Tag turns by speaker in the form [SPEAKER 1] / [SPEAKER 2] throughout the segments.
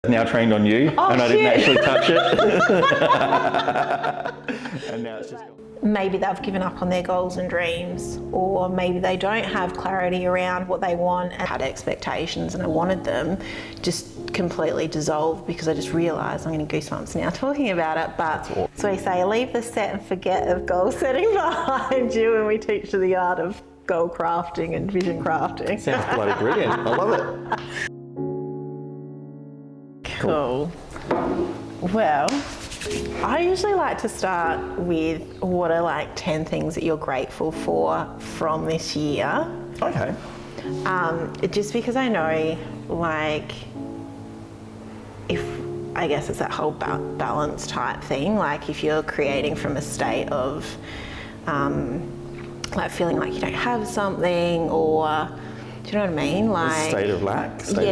[SPEAKER 1] Now trained on you, and I didn't actually touch it. And now it's just...
[SPEAKER 2] Maybe they've given up on their goals and dreams, or maybe they don't have clarity around what they want and had expectations and I wanted them, just completely dissolved because I just realised, I'm getting goosebumps now talking about it, but so we say leave the set and forget of goal setting behind you, and we teach you the art of goal crafting and vision crafting.
[SPEAKER 1] Sounds bloody brilliant. I love it.
[SPEAKER 2] Cool. Well, I usually like to start with what are like 10 things that you're grateful for from this year.
[SPEAKER 1] Okay.
[SPEAKER 2] Just because I know, like, I guess it's that whole balance type thing, like if you're creating from a state of like feeling like you don't have something, or do you know what I mean? Like
[SPEAKER 1] state of lack, state of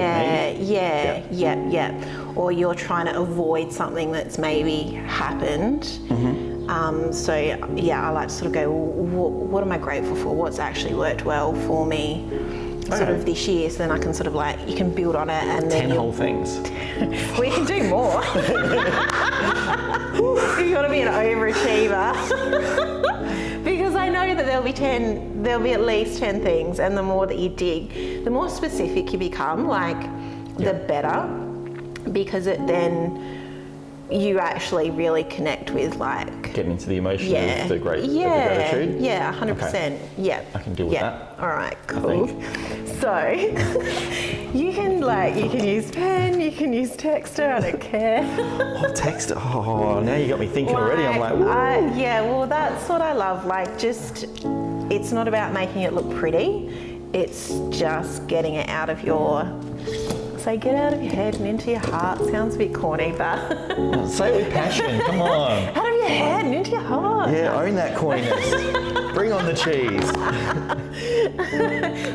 [SPEAKER 1] need.
[SPEAKER 2] Yeah. Or you're trying to avoid something that's maybe happened. So yeah, I like to sort of go, what am I grateful for? What's actually worked well for me sort of this year? So then I can sort of like, you can build on it, and then
[SPEAKER 1] 10 whole things.
[SPEAKER 2] We can do more. You got to be an overachiever. Because I know that there'll be at least 10 things, and the more that you dig, the more specific you become, like the better, because it then you actually really connect with, like,
[SPEAKER 1] getting into the emotion of the gratitude.
[SPEAKER 2] Yeah, 100%. Okay. Yeah,
[SPEAKER 1] I can deal with that.
[SPEAKER 2] All right, cool. So you can use pen, you can use Texter, I don't care.
[SPEAKER 1] Oh, Texter. Oh, now you got me thinking already. I'm like, woo.
[SPEAKER 2] Yeah, well, that's what I love. Like, just, it's not about making it look pretty. It's just getting it out of your... So get out of your head and into your heart. Sounds a bit corny, but...
[SPEAKER 1] Say it with passion, come on.
[SPEAKER 2] Out of your head and into your heart.
[SPEAKER 1] Yeah, own that corniness. Bring on the cheese.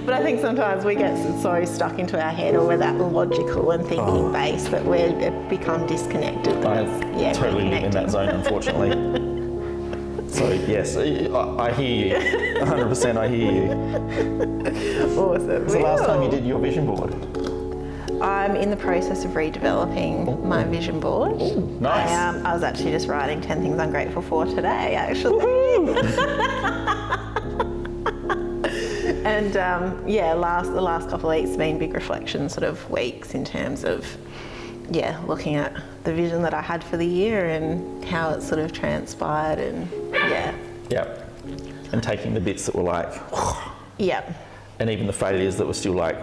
[SPEAKER 2] But I think sometimes we get so stuck into our head, or we're that logical and thinking based, that we become disconnected.
[SPEAKER 1] I totally live in that zone, unfortunately. So yes, I hear you. 100% I hear you.
[SPEAKER 2] Awesome.
[SPEAKER 1] When's the last time you did your vision board?
[SPEAKER 2] I'm in the process of redeveloping my vision board.
[SPEAKER 1] Ooh, nice.
[SPEAKER 2] I was actually just writing 10 things I'm grateful for today, actually. And the last couple of weeks have been big reflection sort of weeks in terms of, looking at the vision that I had for the year and how it sort of transpired, and
[SPEAKER 1] Yep. And taking the bits that were like...
[SPEAKER 2] Yep.
[SPEAKER 1] And even the failures that were still like...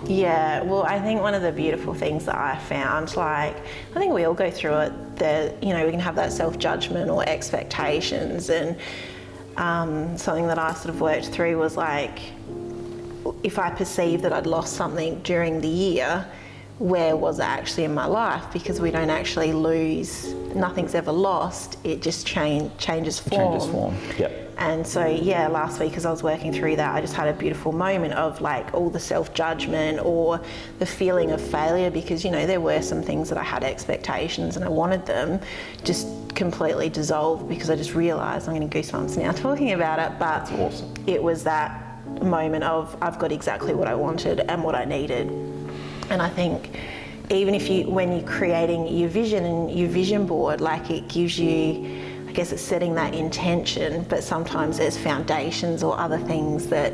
[SPEAKER 2] Yeah, well, I think one of the beautiful things that I found, like, I think we all go through it, that, we can have that self-judgment or expectations, and something that I sort of worked through was like, if I perceived that I'd lost something during the year, where was it actually in my life? Because we don't actually lose, nothing's ever lost, it just changes form.
[SPEAKER 1] Changes form, yep.
[SPEAKER 2] And so, last week as I was working through that, I just had a beautiful moment of like all the self-judgment or the feeling of failure, because, there were some things that I had expectations and I wanted them, just completely dissolved because I just realised, I'm getting goosebumps now talking about it, but
[SPEAKER 1] that's awesome.
[SPEAKER 2] It was that moment of I've got exactly what I wanted and what I needed. And I think even when you're creating your vision and your vision board, like, it gives you, I guess it's setting that intention, but sometimes there's foundations or other things that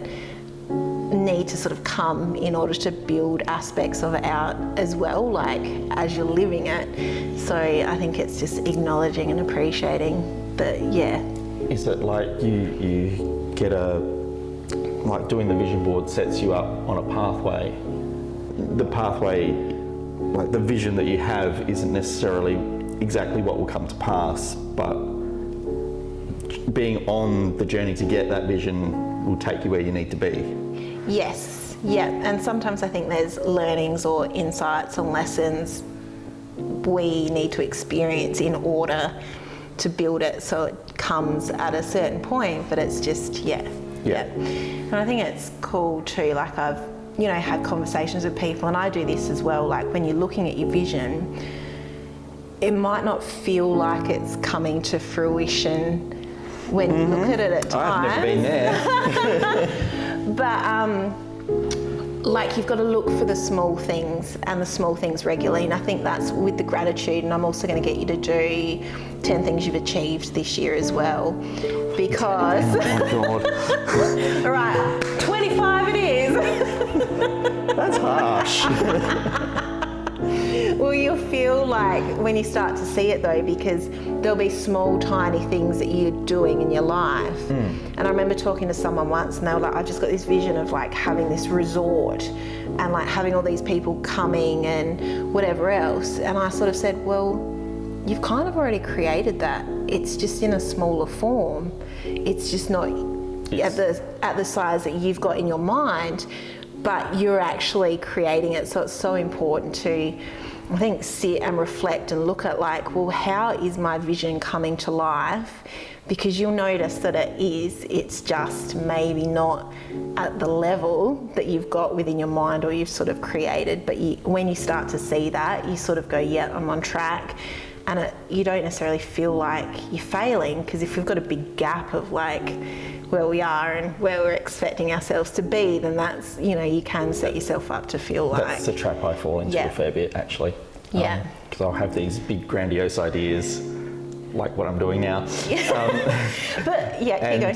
[SPEAKER 2] need to sort of come in order to build aspects of it out as well, like as you're living it. So I think it's just acknowledging and appreciating that,
[SPEAKER 1] Is it like you get like doing the vision board sets you up on a pathway? The pathway, like the vision that you have, isn't necessarily exactly what will come to pass, but being on the journey to get that vision will take you where you need to be.
[SPEAKER 2] Yes, and sometimes I think there's learnings or insights and lessons we need to experience in order to build it, so it comes at a certain point, but it's just, And I think it's cool too, like I've had conversations with people, and I do this as well, like when you're looking at your vision, it might not feel like it's coming to fruition when you look at it at times.
[SPEAKER 1] I've never been there.
[SPEAKER 2] But Like, you've got to look for the small things and the small things regularly, and I think that's with the gratitude. And I'm also going to get you to do 10 things you've achieved this year as well, because
[SPEAKER 1] Oh God,
[SPEAKER 2] all right, 25 it is.
[SPEAKER 1] that's harsh.
[SPEAKER 2] Well, you'll feel like when you start to see it though, because there'll be small, tiny things that you're doing in your life. And I remember talking to someone once, and they were like, "I've just got this vision of like having this resort and like having all these people coming and whatever else." And I sort of said, "Well, you've kind of already created that. It's just in a smaller form. It's just not at the size that you've got in your mind, but you're actually creating it." So it's so important to, I think, sit and reflect and look at like, well, how is my vision coming to life? Because you'll notice that it's just maybe not at the level that you've got within your mind or you've sort of created. But when you start to see that, you sort of go, yeah, I'm on track. And you don't necessarily feel like you're failing, because if we've got a big gap of like where we are and where we're expecting ourselves to be, then that's, you can set yourself up to feel like...
[SPEAKER 1] That's the trap I fall into a fair bit, actually.
[SPEAKER 2] Yeah.
[SPEAKER 1] Because I'll have these big grandiose ideas, like what I'm doing now.
[SPEAKER 2] But yeah, keep going.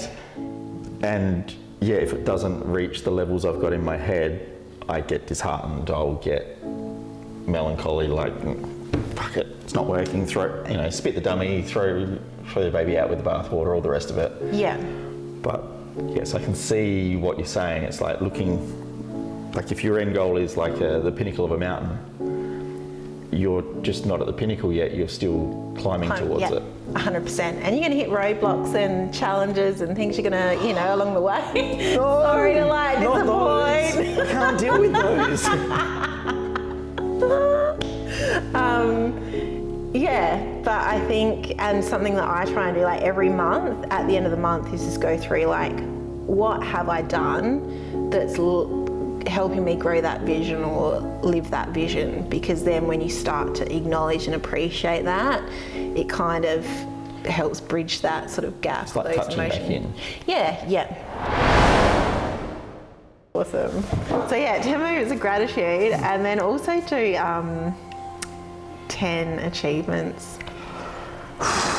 [SPEAKER 1] And yeah, if it doesn't reach the levels I've got in my head, I get disheartened. I'll get melancholy, like, fuck it, it's not working. Spit the dummy, throw the baby out with the bathwater, all the rest of it.
[SPEAKER 2] Yeah.
[SPEAKER 1] But yes, I can see what you're saying. It's like looking, like if your end goal is like the pinnacle of a mountain, you're just not at the pinnacle yet, you're still climbing towards it. 100%.
[SPEAKER 2] And you're going to hit roadblocks and challenges and things you're going to, along the way. Sorry to like disappoint.
[SPEAKER 1] I can't deal with those.
[SPEAKER 2] But I think, and something that I try and do like every month, at the end of the month, is just go through like, what have I done that's helping me grow that vision or live that vision? Because then when you start to acknowledge and appreciate that, it kind of helps bridge that sort of gap.
[SPEAKER 1] It's like
[SPEAKER 2] those
[SPEAKER 1] touching
[SPEAKER 2] emotions.
[SPEAKER 1] back in.
[SPEAKER 2] Yeah. Awesome. So yeah, 10 moments of gratitude, and then also do 10 achievements.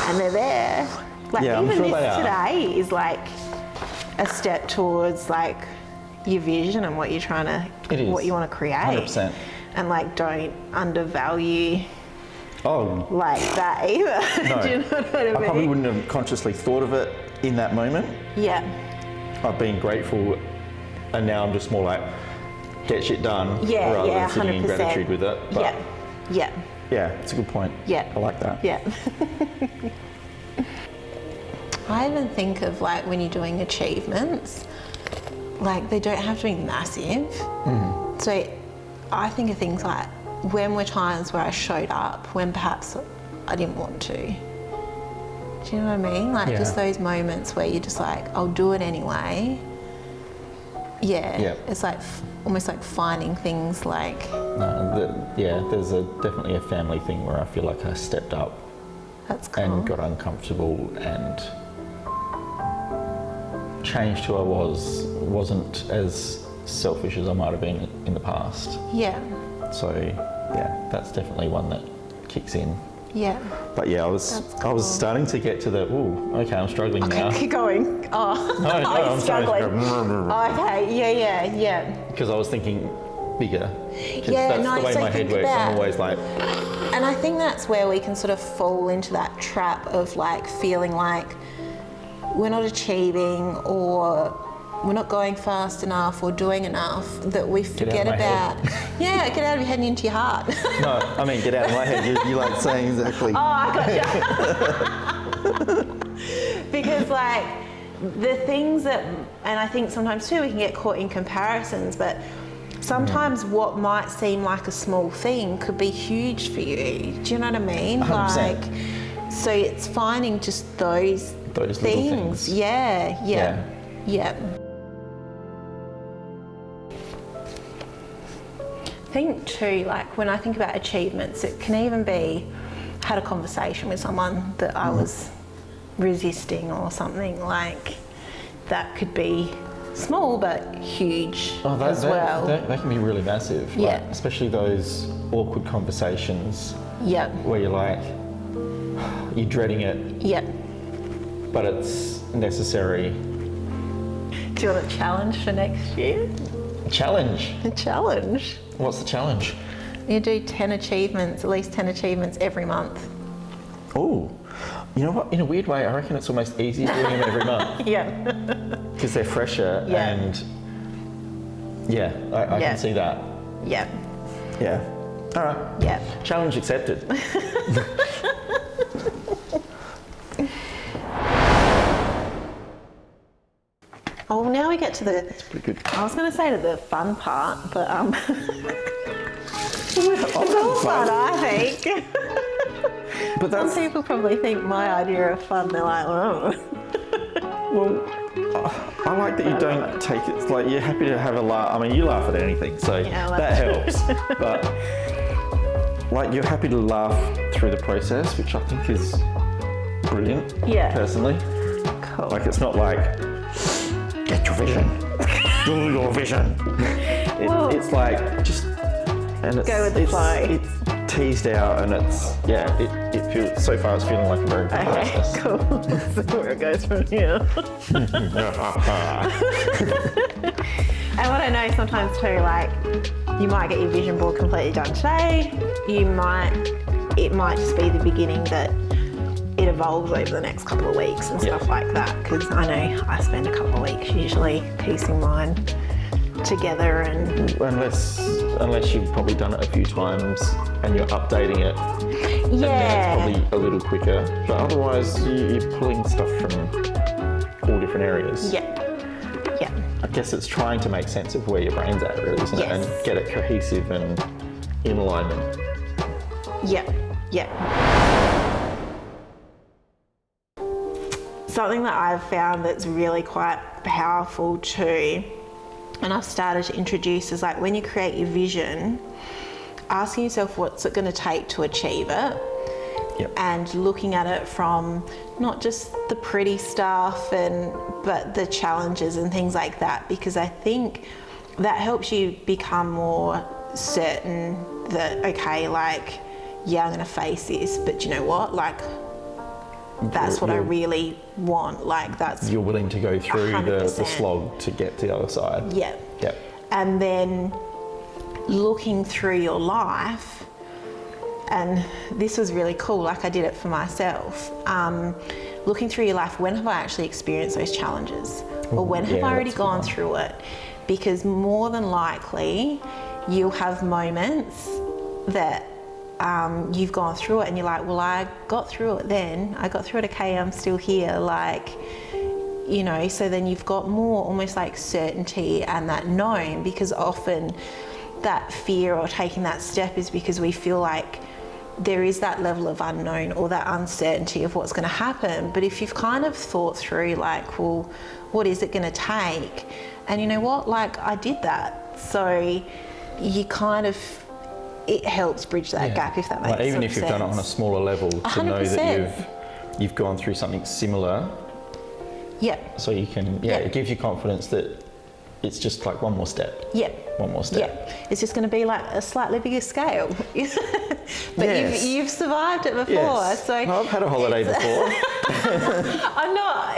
[SPEAKER 2] And they're there. Like,
[SPEAKER 1] Yeah, I'm
[SPEAKER 2] even
[SPEAKER 1] sure
[SPEAKER 2] this
[SPEAKER 1] they are.
[SPEAKER 2] today is like a step towards like your vision and what you're trying to, what you want to create.
[SPEAKER 1] 100%.
[SPEAKER 2] And like, don't undervalue like that either.
[SPEAKER 1] No.
[SPEAKER 2] Do you know what I mean?
[SPEAKER 1] I probably wouldn't have consciously thought of it in that moment.
[SPEAKER 2] Yeah.
[SPEAKER 1] I've been grateful, and now I'm just more like, get shit done,
[SPEAKER 2] Yeah,
[SPEAKER 1] rather
[SPEAKER 2] yeah,
[SPEAKER 1] than sitting in
[SPEAKER 2] 100%.
[SPEAKER 1] gratitude with it. But
[SPEAKER 2] Yeah.
[SPEAKER 1] it's a good point.
[SPEAKER 2] Yeah.
[SPEAKER 1] I like that.
[SPEAKER 2] Yeah. I even think of like when you're doing achievements, like they don't have to be massive. So I think of things like, when were times where I showed up when perhaps I didn't want to? Do you know what I mean? Like just those moments where you're just like, I'll do it anyway. Yeah. It's like almost like finding things like...
[SPEAKER 1] There's definitely a family thing where I feel like I stepped up.
[SPEAKER 2] That's cool.
[SPEAKER 1] And got uncomfortable and changed who I wasn't as selfish as I might have been in the past.
[SPEAKER 2] Yeah.
[SPEAKER 1] So that's definitely one that kicks in.
[SPEAKER 2] Yeah.
[SPEAKER 1] But I was starting to get to the, okay, I'm struggling now.
[SPEAKER 2] Keep going. Oh,
[SPEAKER 1] No, I'm
[SPEAKER 2] struggling. Okay, yeah.
[SPEAKER 1] Because I was thinking bigger.
[SPEAKER 2] Yeah,
[SPEAKER 1] That's
[SPEAKER 2] no,
[SPEAKER 1] the way
[SPEAKER 2] so
[SPEAKER 1] my head
[SPEAKER 2] think
[SPEAKER 1] works.
[SPEAKER 2] about-
[SPEAKER 1] I'm always like,
[SPEAKER 2] And I think that's where we can sort of fall into that trap of like feeling like we're not achieving or we're not going fast enough or doing enough, that we forget about. Yeah, get out of your head and into your heart.
[SPEAKER 1] no, I mean, get out of my head. You're like saying exactly.
[SPEAKER 2] Oh, I gotcha. Because like the things that, and I think sometimes too we can get caught in comparisons, but sometimes what might seem like a small thing could be huge for you. Do you know what I mean?
[SPEAKER 1] 100%.
[SPEAKER 2] Like, so it's finding just those
[SPEAKER 1] Little things.
[SPEAKER 2] Yeah. I think too, like when I think about achievements, it can even be, I had a conversation with someone that I was resisting or something, like that could be small but huge
[SPEAKER 1] Oh,
[SPEAKER 2] as well.
[SPEAKER 1] That can be really massive.
[SPEAKER 2] Yeah.
[SPEAKER 1] Like, especially those awkward conversations
[SPEAKER 2] Yep.
[SPEAKER 1] where you're like, you're dreading it,
[SPEAKER 2] Yep.
[SPEAKER 1] but it's necessary.
[SPEAKER 2] Do you want a challenge for next year?
[SPEAKER 1] Challenge.
[SPEAKER 2] A challenge.
[SPEAKER 1] What's the challenge?
[SPEAKER 2] You do 10 achievements, at least 10 achievements every month.
[SPEAKER 1] Oh, you know what? In a weird way, I reckon it's almost easier doing them every month
[SPEAKER 2] Yeah.
[SPEAKER 1] because they're fresher
[SPEAKER 2] Yeah.
[SPEAKER 1] and yeah, I
[SPEAKER 2] Yeah.
[SPEAKER 1] can see that.
[SPEAKER 2] Yeah.
[SPEAKER 1] Yeah. All right.
[SPEAKER 2] Yeah.
[SPEAKER 1] Challenge accepted.
[SPEAKER 2] Oh, now we get to the.
[SPEAKER 1] It's pretty good.
[SPEAKER 2] I was going to say to the fun part, but it's all fun, I think.
[SPEAKER 1] But
[SPEAKER 2] Some
[SPEAKER 1] that's
[SPEAKER 2] people probably think my idea of fun. They're like, oh.
[SPEAKER 1] well. I like that you don't take it. It's like you're happy to have a laugh. I mean, you laugh at anything, so
[SPEAKER 2] Yeah, I like
[SPEAKER 1] that helps. But like you're happy to laugh through the process, which I think is brilliant.
[SPEAKER 2] Yeah.
[SPEAKER 1] Personally,
[SPEAKER 2] Cool.
[SPEAKER 1] like it's not like get your vision, do your vision.
[SPEAKER 2] Well-
[SPEAKER 1] It's like just and it's
[SPEAKER 2] Go with the flow.
[SPEAKER 1] It's teased out and it's it feels so far it's feeling like a very good
[SPEAKER 2] Okay,
[SPEAKER 1] process.
[SPEAKER 2] cool. So where it goes from here. And what I know sometimes too, like you might get your vision board completely done today. It might just be the beginning that it evolves over the next couple of weeks and stuff like that. Because I know I spend a couple of weeks usually piecing mine together and
[SPEAKER 1] Unless you've probably done it a few times and you're updating it, and then it's probably a little quicker. But otherwise, you're pulling stuff from all different areas.
[SPEAKER 2] yeah.
[SPEAKER 1] I guess it's trying to make sense of where your brain's at, really, isn't it?
[SPEAKER 2] Yes.
[SPEAKER 1] And get it cohesive and in alignment.
[SPEAKER 2] Yeah. Something that I've found that's really quite powerful too, and I've started to introduce, is like when you create your vision, asking yourself what's it going to take to achieve it.
[SPEAKER 1] Yep.
[SPEAKER 2] And looking at it from not just the pretty stuff but the challenges and things like that, because I think that helps you become more certain that, okay, like, yeah, I'm going to face this, but you know what, like, that's what I really want. Like, that's
[SPEAKER 1] You're willing to go through the
[SPEAKER 2] 100%.
[SPEAKER 1] slog to get to the other side.
[SPEAKER 2] Yeah.
[SPEAKER 1] Yep.
[SPEAKER 2] And then looking through your life, and this was really cool, like I did it for myself, looking through your life, when have I actually experienced those challenges? Or when have
[SPEAKER 1] yeah,
[SPEAKER 2] I already
[SPEAKER 1] that's a good
[SPEAKER 2] gone
[SPEAKER 1] one.
[SPEAKER 2] through it? Because more than likely, you'll have moments that you've gone through it and you're like, well, I got through it then. I got through it, okay, I'm still here. Like, you know, so then you've got more almost like certainty and that known, because often that fear or taking that step is because we feel like there is that level of unknown or that uncertainty of what's going to happen. But if you've kind of thought through, like, well, what is it going to take? And you know what, like, I did that. So you kind of, it helps bridge that gap, if that makes sense.
[SPEAKER 1] Even if you've done it on a smaller level, to know
[SPEAKER 2] 100%.
[SPEAKER 1] that you've gone through something similar,
[SPEAKER 2] Yeah.
[SPEAKER 1] so you can, it gives you confidence that it's just like one more step.
[SPEAKER 2] Yeah.
[SPEAKER 1] One more step.
[SPEAKER 2] Yeah. It's just going to be like a slightly bigger scale. But
[SPEAKER 1] Yes.
[SPEAKER 2] you've survived it before.
[SPEAKER 1] Yes.
[SPEAKER 2] So
[SPEAKER 1] No, I've had a holiday before.
[SPEAKER 2] I'm not,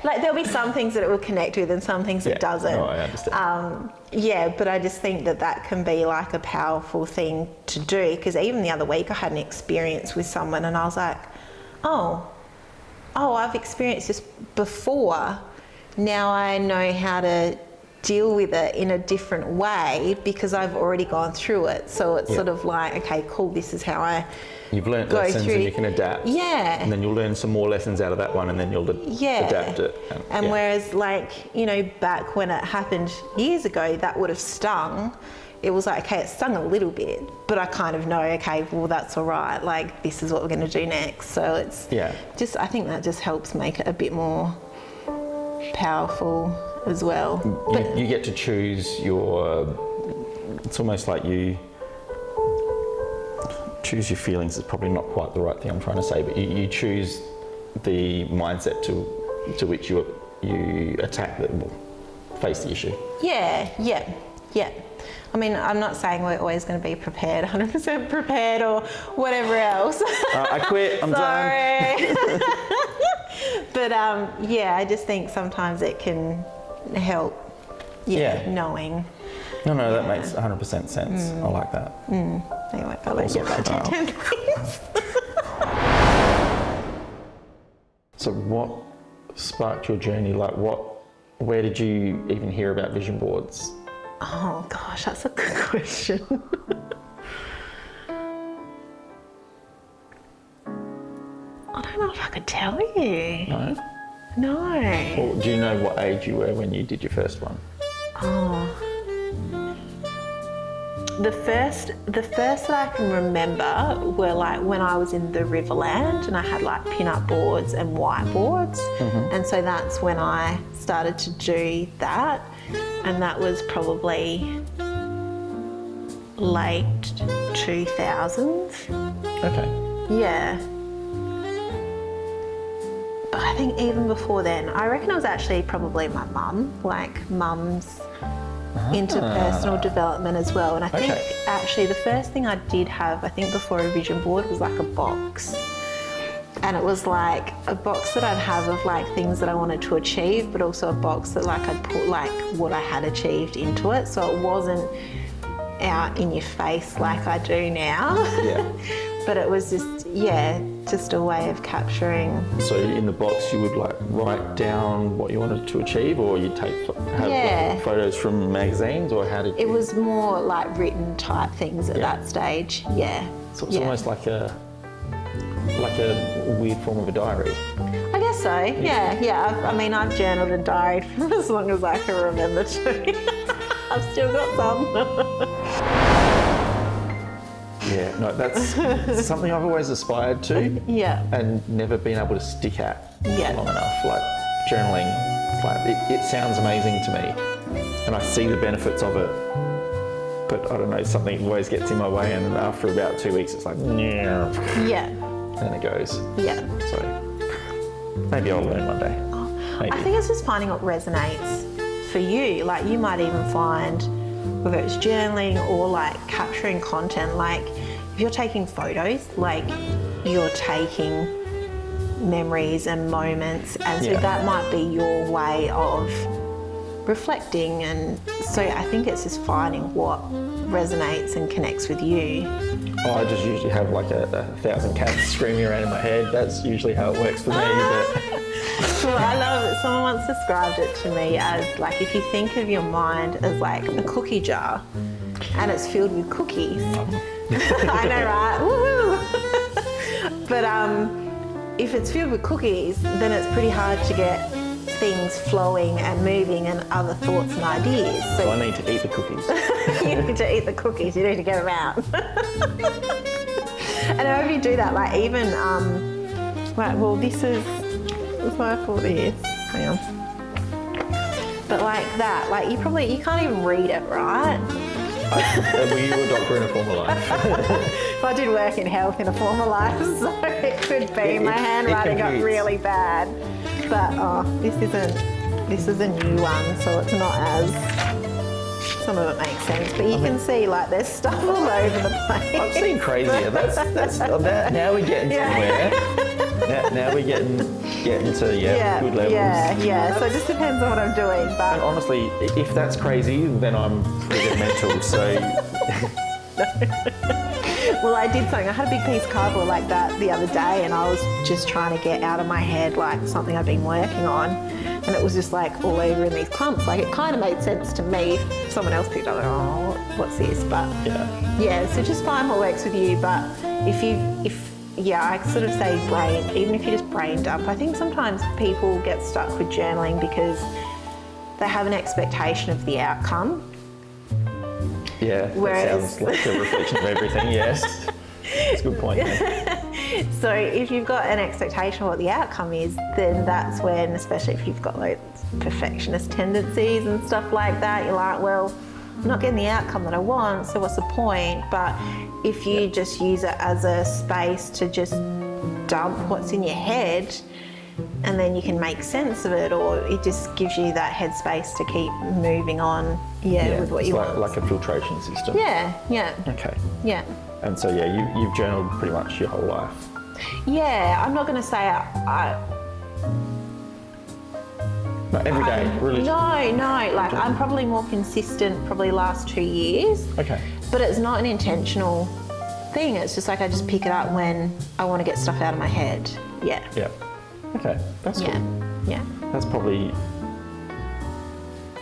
[SPEAKER 2] like there'll be some things that it will connect with and some things it doesn't.
[SPEAKER 1] No, I understand.
[SPEAKER 2] But I just think that can be like a powerful thing to do, because even the other week I had an experience with someone and I was like, oh, I've experienced this before. Now I know how to deal with it in a different way because I've already gone through it. So it's sort of like, okay, cool, this is how I
[SPEAKER 1] You've learnt
[SPEAKER 2] go
[SPEAKER 1] lessons
[SPEAKER 2] through.
[SPEAKER 1] and you can adapt.
[SPEAKER 2] Yeah.
[SPEAKER 1] And then you'll learn some more lessons out of that one and then you'll adapt it.
[SPEAKER 2] And whereas, like, you know, back when it happened years ago, that would have stung. It was like, okay, it stung a little bit, but I kind of know, okay, well, that's all right. Like, this is what we're going to do next. So it's just, I think that just helps make it a bit more powerful as well.
[SPEAKER 1] You get to choose it's almost like you choose your feelings is probably not quite the right thing I'm trying to say, but you choose the mindset to which you attack them. face the issue.
[SPEAKER 2] Yeah. I mean, I'm not saying we're always going to be prepared, 100% prepared or whatever else.
[SPEAKER 1] I quit, I'm
[SPEAKER 2] Sorry.
[SPEAKER 1] done.
[SPEAKER 2] But I just think sometimes it can help, knowing.
[SPEAKER 1] No, that makes 100% sense. I like that.
[SPEAKER 2] Anyway, I'll let you get back to 10 things.
[SPEAKER 1] So what sparked your journey? Like where did you even hear about vision boards?
[SPEAKER 2] Oh gosh, that's a good question. I don't know if I could tell you. No.
[SPEAKER 1] Well, do you know what age you were when you did your first one?
[SPEAKER 2] Oh. The first that I can remember were like when I was in the Riverland and I had like pin-up boards and whiteboards. And so that's when I started to do that. And that was probably late 2000s.
[SPEAKER 1] Okay.
[SPEAKER 2] Yeah. But I think even before then, I reckon it was actually probably my mum, like mum's into personal development as well. And I think actually the first thing I did have, I think before a vision board, was like a box. And it was like a box that I'd have of like things that I wanted to achieve, but also a box that like I'd put like what I had achieved into it. So it wasn't out in your face like I do now.
[SPEAKER 1] Yeah.
[SPEAKER 2] But it was just a way of capturing.
[SPEAKER 1] So in the box you would like write down what you wanted to achieve, or you'd have like, photos from magazines, or how did you?
[SPEAKER 2] It was more like written type things at that stage. Yeah.
[SPEAKER 1] So it's almost like a weird form of a diary.
[SPEAKER 2] I guess so. Yeah. I mean, I've journaled and diaried for as long as I can remember to. I've still got some.
[SPEAKER 1] Yeah, no, that's something I've always aspired to.
[SPEAKER 2] Yeah.
[SPEAKER 1] And never been able to stick at
[SPEAKER 2] Yeah.
[SPEAKER 1] long enough. Like journaling, it's like it sounds amazing to me, and I see the benefits of it. But I don't know, something always gets in my way, and after about 2 weeks, it's like, yeah. And then it goes.
[SPEAKER 2] Yeah.
[SPEAKER 1] So maybe I'll learn one day. Maybe.
[SPEAKER 2] I think it's just finding what resonates for you. Like you might even find, whether it's journaling or like capturing content, like if you're taking photos, like you're taking memories and moments, and so that might be your way of reflecting. And so I think it's just finding what resonates and connects with you.
[SPEAKER 1] Oh, I just usually have like a 1,000 cats screaming around in my head. That's usually how it works for me. But
[SPEAKER 2] Well, I love it. Someone once described it to me as like if you think of your mind as like a cookie jar and it's filled with cookies. I know, right? Woo-hoo! But if it's filled with cookies, then it's pretty hard to get things flowing and moving and other thoughts and ideas.
[SPEAKER 1] So I need to eat the cookies.
[SPEAKER 2] You need to eat the cookies, you need to get them out. And I hope you do that, like even, right, well this is what I thought it is, hang on. But like that, like you can't even read it, right?
[SPEAKER 1] Were you a doctor in a former life?
[SPEAKER 2] Well, I did work in health in a former life, so it could be. My handwriting got really bad. But this is a new one, so it's not as, some of it makes sense, but you can see like there's stuff all over the place.
[SPEAKER 1] I've seen crazier. That's now we're getting somewhere. Now we're getting to good levels.
[SPEAKER 2] Yeah. So it just depends on what I'm doing. But
[SPEAKER 1] And honestly, if that's crazy, then I'm pretty mental. So
[SPEAKER 2] well, I did something. I had a big piece of cardboard like that the other day, and I was just trying to get out of my head like something I'd been working on, and it was just like all over in these clumps. Like it kind of made sense to me. If someone else picked up, like, oh, what's this? But so just find what works with you. But I sort of say brain, even if you just brain dump. I think sometimes people get stuck with journaling because they have an expectation of the outcome.
[SPEAKER 1] Yeah, that sounds like a reflection of everything, yes. That's a good point. Yeah.
[SPEAKER 2] So if you've got an expectation of what the outcome is, then that's when, especially if you've got those perfectionist tendencies and stuff like that, you're like, well, I'm not getting the outcome that I want, so what's the point? But if you just use it as a space to just dump what's in your head, and then you can make sense of it, or it just gives you that headspace to keep moving on, with what
[SPEAKER 1] it's
[SPEAKER 2] you
[SPEAKER 1] like,
[SPEAKER 2] want.
[SPEAKER 1] like a filtration system.
[SPEAKER 2] Yeah.
[SPEAKER 1] Okay.
[SPEAKER 2] Yeah.
[SPEAKER 1] And so, you've journaled pretty much your whole life.
[SPEAKER 2] Yeah, I'm not going to say
[SPEAKER 1] Not every day, really.
[SPEAKER 2] No, like I'm probably more consistent probably last 2 years.
[SPEAKER 1] Okay.
[SPEAKER 2] But it's not an intentional thing. It's just like I just pick it up when I want to get stuff out of my head. Yeah.
[SPEAKER 1] Yeah. Okay, that's
[SPEAKER 2] Yeah.
[SPEAKER 1] good.
[SPEAKER 2] Yeah.
[SPEAKER 1] That's probably,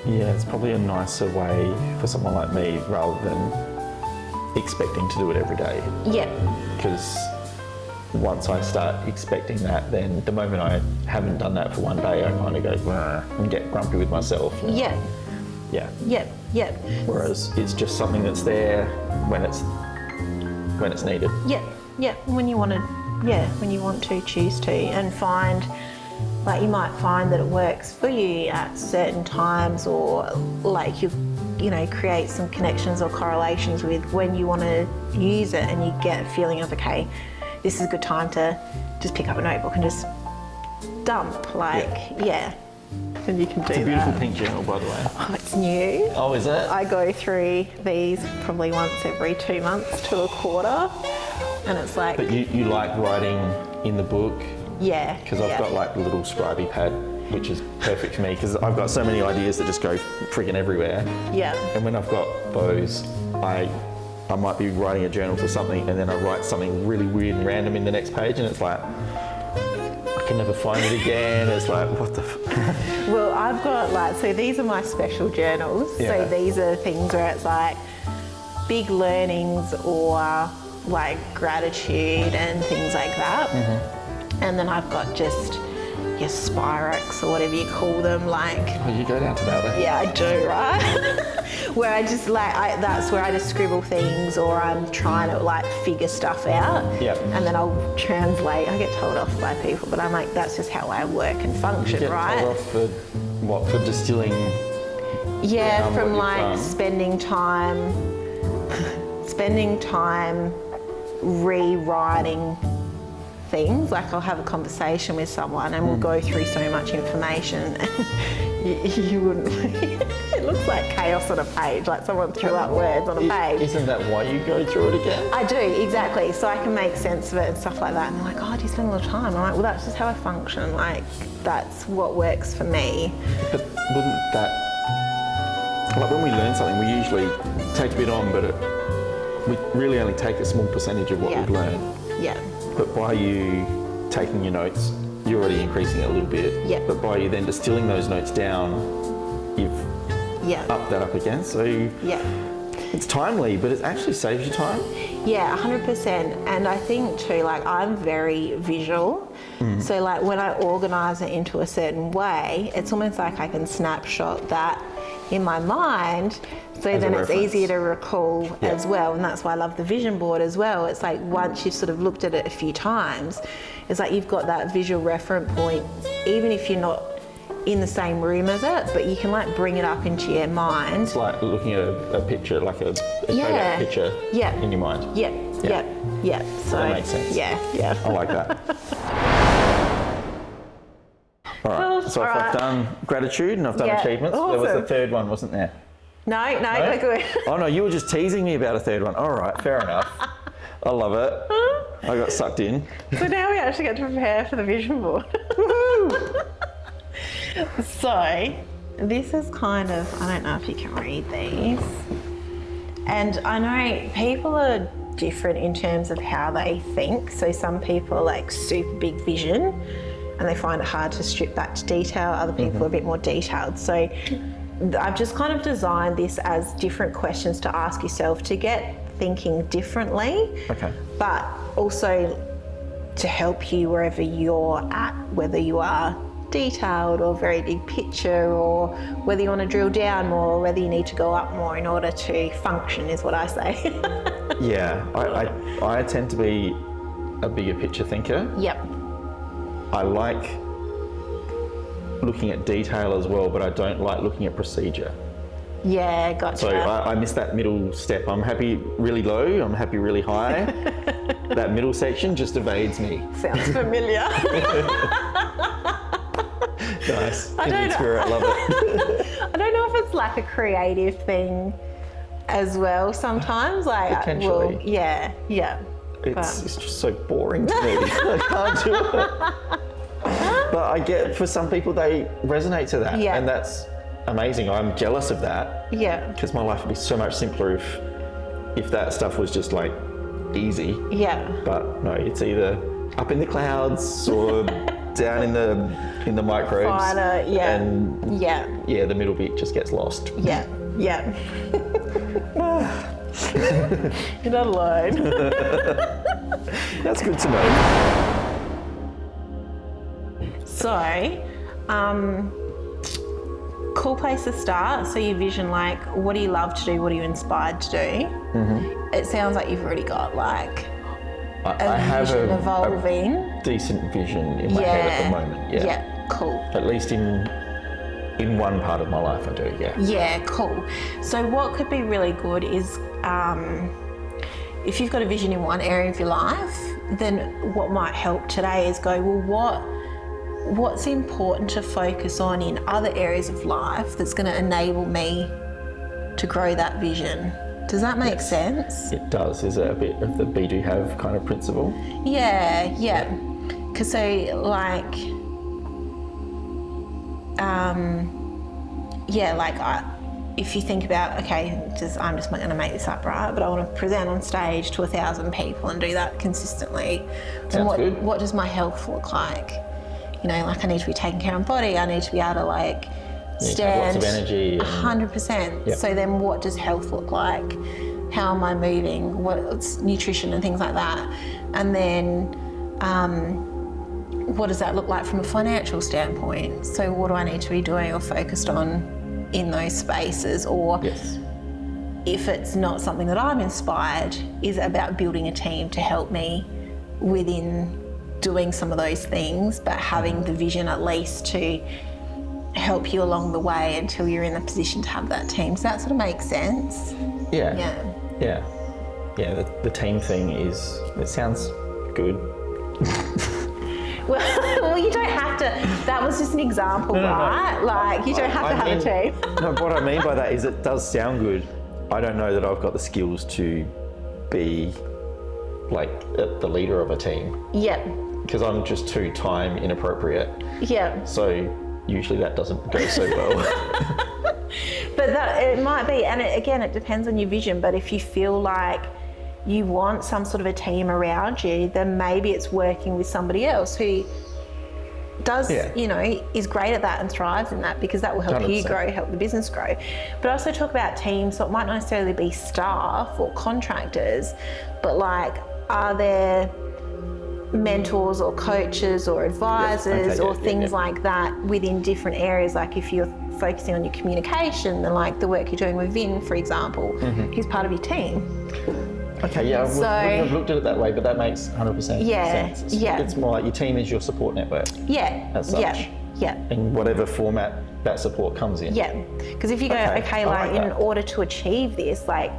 [SPEAKER 1] it's probably a nicer way for someone like me rather than expecting to do it every day.
[SPEAKER 2] Yeah.
[SPEAKER 1] Because once I start expecting that, then the moment I haven't done that for one day, I kind of go "Rah," and get grumpy with myself.
[SPEAKER 2] Yeah.
[SPEAKER 1] Yeah.
[SPEAKER 2] Yeah. Yeah.
[SPEAKER 1] Whereas it's just something that's there when it's needed.
[SPEAKER 2] Yeah. Yeah. When you want to choose to, and find, like you might find that it works for you at certain times, or like you create some connections or correlations with when you want to use it, and you get a feeling of, okay, this is a good time to just pick up a notebook and just dump, and you can do
[SPEAKER 1] It's a beautiful
[SPEAKER 2] that.
[SPEAKER 1] pink journal, by the way.
[SPEAKER 2] Oh, it's new.
[SPEAKER 1] Oh, is it?
[SPEAKER 2] I go through these probably once every 2 months to a quarter, and it's like,
[SPEAKER 1] But you like writing in the book?
[SPEAKER 2] yeah.
[SPEAKER 1] Because I've got like a little scribey pad, which is perfect for me because I've got so many ideas that just go freaking everywhere.
[SPEAKER 2] Yeah.
[SPEAKER 1] And when I've got those, I might be writing a journal for something, and then I write something really weird and random in the next page, and it's like, I can never find it again. It's like, what the
[SPEAKER 2] Well, I've got so these are my special journals.
[SPEAKER 1] Yeah.
[SPEAKER 2] So these are things where it's like big learnings or like gratitude and things like that.
[SPEAKER 1] Mm-hmm.
[SPEAKER 2] And then I've got just your Spyrex or whatever you call them, like.
[SPEAKER 1] Oh, you go down to that way.
[SPEAKER 2] Yeah, I do, right? Where I just that's where I just scribble things, or I'm trying to figure stuff out.
[SPEAKER 1] Yep.
[SPEAKER 2] And then I'll translate. I get told off by people, but I'm like, that's just how I work and function,
[SPEAKER 1] You get
[SPEAKER 2] right?
[SPEAKER 1] told off for what? For distilling?
[SPEAKER 2] Yeah,
[SPEAKER 1] down
[SPEAKER 2] from
[SPEAKER 1] what you've done.
[SPEAKER 2] spending time rewriting things. Like I'll have a conversation with someone and we'll go through so much information and you wouldn't. It looks like chaos on a page, like someone threw up words on a page.
[SPEAKER 1] Isn't that why you go through it again?
[SPEAKER 2] I do, exactly. So I can make sense of it and stuff like that. And they're like, oh, do you spend a lot of time? I'm like, well, that's just how I function. Like, that's what works for me.
[SPEAKER 1] But wouldn't that, like when we learn something, we usually take a bit on, but we really only take a small percentage of what
[SPEAKER 2] Yeah.
[SPEAKER 1] we've learned.
[SPEAKER 2] Yeah.
[SPEAKER 1] But by you taking your notes, you're already increasing it a little bit.
[SPEAKER 2] Yeah.
[SPEAKER 1] But by you then distilling those notes down, you've
[SPEAKER 2] Yeah.
[SPEAKER 1] upped that up again. So
[SPEAKER 2] Yeah.
[SPEAKER 1] it's timely, but it actually saves you time.
[SPEAKER 2] Yeah, 100%. And I think too, like I'm very visual. So like when I organise it into a certain way, it's almost like I can snapshot that in my mind. So
[SPEAKER 1] As a
[SPEAKER 2] then it's
[SPEAKER 1] reference.
[SPEAKER 2] easier to recall
[SPEAKER 1] Yeah.
[SPEAKER 2] as well. And that's why I love the vision board as well. It's like once you've sort of looked at it a few times, it's like you've got that visual reference point, even if you're not in the same room as it, but you can like bring it up into your mind.
[SPEAKER 1] It's like looking at a picture, like a
[SPEAKER 2] Yeah.
[SPEAKER 1] Kodak picture
[SPEAKER 2] Yeah.
[SPEAKER 1] in your mind.
[SPEAKER 2] Yeah,
[SPEAKER 1] Yeah.
[SPEAKER 2] yeah, yeah. So
[SPEAKER 1] That makes sense.
[SPEAKER 2] Yeah, yeah.
[SPEAKER 1] I like that. All right,
[SPEAKER 2] Cool.
[SPEAKER 1] so if
[SPEAKER 2] All
[SPEAKER 1] I've
[SPEAKER 2] right.
[SPEAKER 1] done gratitude and I've done
[SPEAKER 2] Yeah.
[SPEAKER 1] achievements, there was
[SPEAKER 2] Awesome.
[SPEAKER 1] the third one, wasn't there?
[SPEAKER 2] No,
[SPEAKER 1] No?
[SPEAKER 2] we're good.
[SPEAKER 1] Oh no, you were just teasing me about a third one. All right, fair enough. I love it. I got sucked in.
[SPEAKER 2] So now we actually get to prepare for the vision board. So this is kind of, I don't know if you can read these. And I know people are different in terms of how they think. So some people are like super big vision and they find it hard to strip that to detail. Other people are a bit more detailed. So I've just kind of designed this as different questions to ask yourself to get thinking differently.
[SPEAKER 1] Okay.
[SPEAKER 2] But also to help you wherever you're at, whether you are detailed or very big picture, or whether you want to drill down more, or whether you need to go up more in order to function, is what I say.
[SPEAKER 1] Yeah, I tend to be a bigger picture thinker.
[SPEAKER 2] Yep.
[SPEAKER 1] I like looking at detail as well, but I don't like looking at procedure.
[SPEAKER 2] Yeah, gotcha.
[SPEAKER 1] So I miss that middle step. I'm happy really low, I'm happy really high. That middle section just evades me.
[SPEAKER 2] Sounds familiar.
[SPEAKER 1] Nice.
[SPEAKER 2] I don't
[SPEAKER 1] Kindred spirit, I love it.
[SPEAKER 2] I don't know if it's like a creative thing as well sometimes. Like,
[SPEAKER 1] Potentially.
[SPEAKER 2] well, yeah.
[SPEAKER 1] It's just so boring to me. I can't do it. But I get, for some people, they resonate to that. And that's amazing. I'm jealous of that.
[SPEAKER 2] Yeah.
[SPEAKER 1] Because my life would be so much simpler if that stuff was just like easy.
[SPEAKER 2] Yeah.
[SPEAKER 1] But no, it's either up in the clouds or down in the microbes.
[SPEAKER 2] Finer,
[SPEAKER 1] And the middle bit just gets lost.
[SPEAKER 2] Yeah. You're not alone.
[SPEAKER 1] That's good to know.
[SPEAKER 2] So, cool place to start. So your vision, like, what do you love to do? What are you inspired to do? It sounds like you've already got like
[SPEAKER 1] I have
[SPEAKER 2] vision
[SPEAKER 1] a
[SPEAKER 2] evolving.
[SPEAKER 1] decent vision in my head at the moment.
[SPEAKER 2] Yeah, cool.
[SPEAKER 1] At least in one part of my life I do,
[SPEAKER 2] Yeah, cool. So what could be really good is if you've got a vision in one area of your life, then what might help today is go, well, what's important to focus on in other areas of life that's going to enable me to grow that vision? Does that make sense?
[SPEAKER 1] It does. Is it a bit of the be do have kind of principle?
[SPEAKER 2] Yeah. Because if you think about, okay, I'm just not going to make this up, right? But I want to present on stage to 1,000 people and do that consistently.
[SPEAKER 1] Sounds good.
[SPEAKER 2] What does my health look like? You know, like I need to be taking care of my body. I need to be able to like stand.
[SPEAKER 1] Lots of energy.
[SPEAKER 2] 100%. So then what does health look like? How am I moving? What's nutrition and things like that? And then what does that look like from a financial standpoint? So what do I need to be doing or focused on in those spaces? Or if it's not something that I'm inspired, is it about building a team to help me within doing some of those things, but having the vision at least to help you along the way until you're in the position to have that team. Does that sort of make sense?
[SPEAKER 1] Yeah. The team thing it sounds good.
[SPEAKER 2] Well, you don't have to. That was just an example, right? Like, you don't have to have a team.
[SPEAKER 1] No, what I mean by that is it does sound good. I don't know that I've got the skills to be like the leader of a team.
[SPEAKER 2] Yeah.
[SPEAKER 1] Because I'm just too time inappropriate.
[SPEAKER 2] Yeah.
[SPEAKER 1] So usually that doesn't go so well.
[SPEAKER 2] But it might be, and it depends on your vision, but if you feel like you want some sort of a team around you, then maybe it's working with somebody else who does, is great at that and thrives in that, because that will help 100%. You grow, help the business grow. But I also talk about teams, so it might not necessarily be staff or contractors, but like, are there mentors or coaches or advisors or things like that within different areas? Like if you're focusing on your communication, then like the work you're doing with Vin, for example, he's part of your team.
[SPEAKER 1] Okay, I wouldn't have looked at it that way, but that makes 100% sense. It's more like your team is your support network. As such. In whatever format that support comes in.
[SPEAKER 2] Because if you go, in order to achieve this, like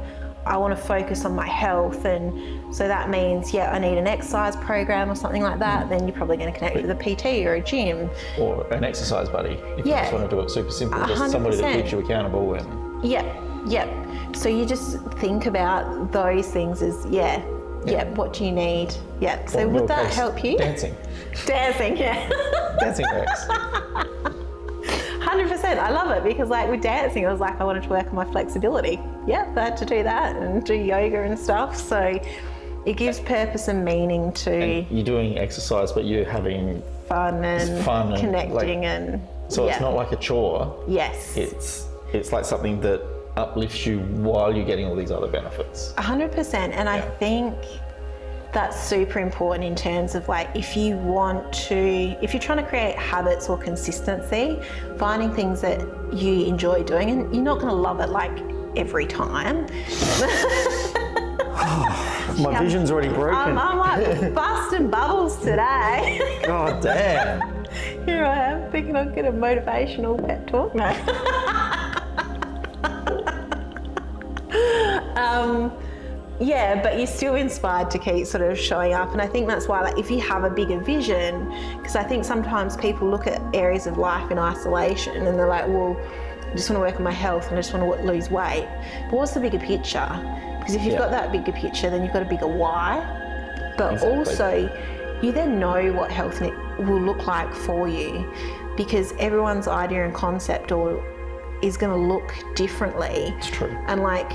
[SPEAKER 2] I want to focus on my health, and so that means I need an exercise program or something like that, then you're probably going to connect with a PT or a gym.
[SPEAKER 1] Or an exercise buddy, if you just want to do it super simple, just 100%. Somebody that keeps you accountable.
[SPEAKER 2] So you just think about those things as, what do you need? So would that help you?
[SPEAKER 1] Dancing, Dancing works.
[SPEAKER 2] 100%. I love it, because like with dancing, I was like, I wanted to work on my flexibility. I had to do that and do yoga and stuff. So it gives purpose and meaning to.
[SPEAKER 1] And you're doing exercise, but you're having
[SPEAKER 2] fun and connecting and.
[SPEAKER 1] So it's not like a chore.
[SPEAKER 2] Yes.
[SPEAKER 1] It's like something that uplifts you while you're getting all these other benefits.
[SPEAKER 2] 100%. And I think that's super important in terms of like, if you're trying to create habits or consistency, finding things that you enjoy doing, and you're not going to love it like every time.
[SPEAKER 1] My vision's already broken.
[SPEAKER 2] I'm like busting bubbles today.
[SPEAKER 1] God damn.
[SPEAKER 2] Here I am thinking I'll get a motivational pep talk. No. Yeah, but you're still inspired to keep sort of showing up. And I think that's why, like, if you have a bigger vision, because I think sometimes people look at areas of life in isolation and they're like, well, I just want to work on my health and I just want to lose weight. But what's the bigger picture? Because if you've got that bigger picture, then you've got a bigger why. But also, you then know what health will look like for you, because everyone's idea and concept is going to look differently.
[SPEAKER 1] It's true.
[SPEAKER 2] And like,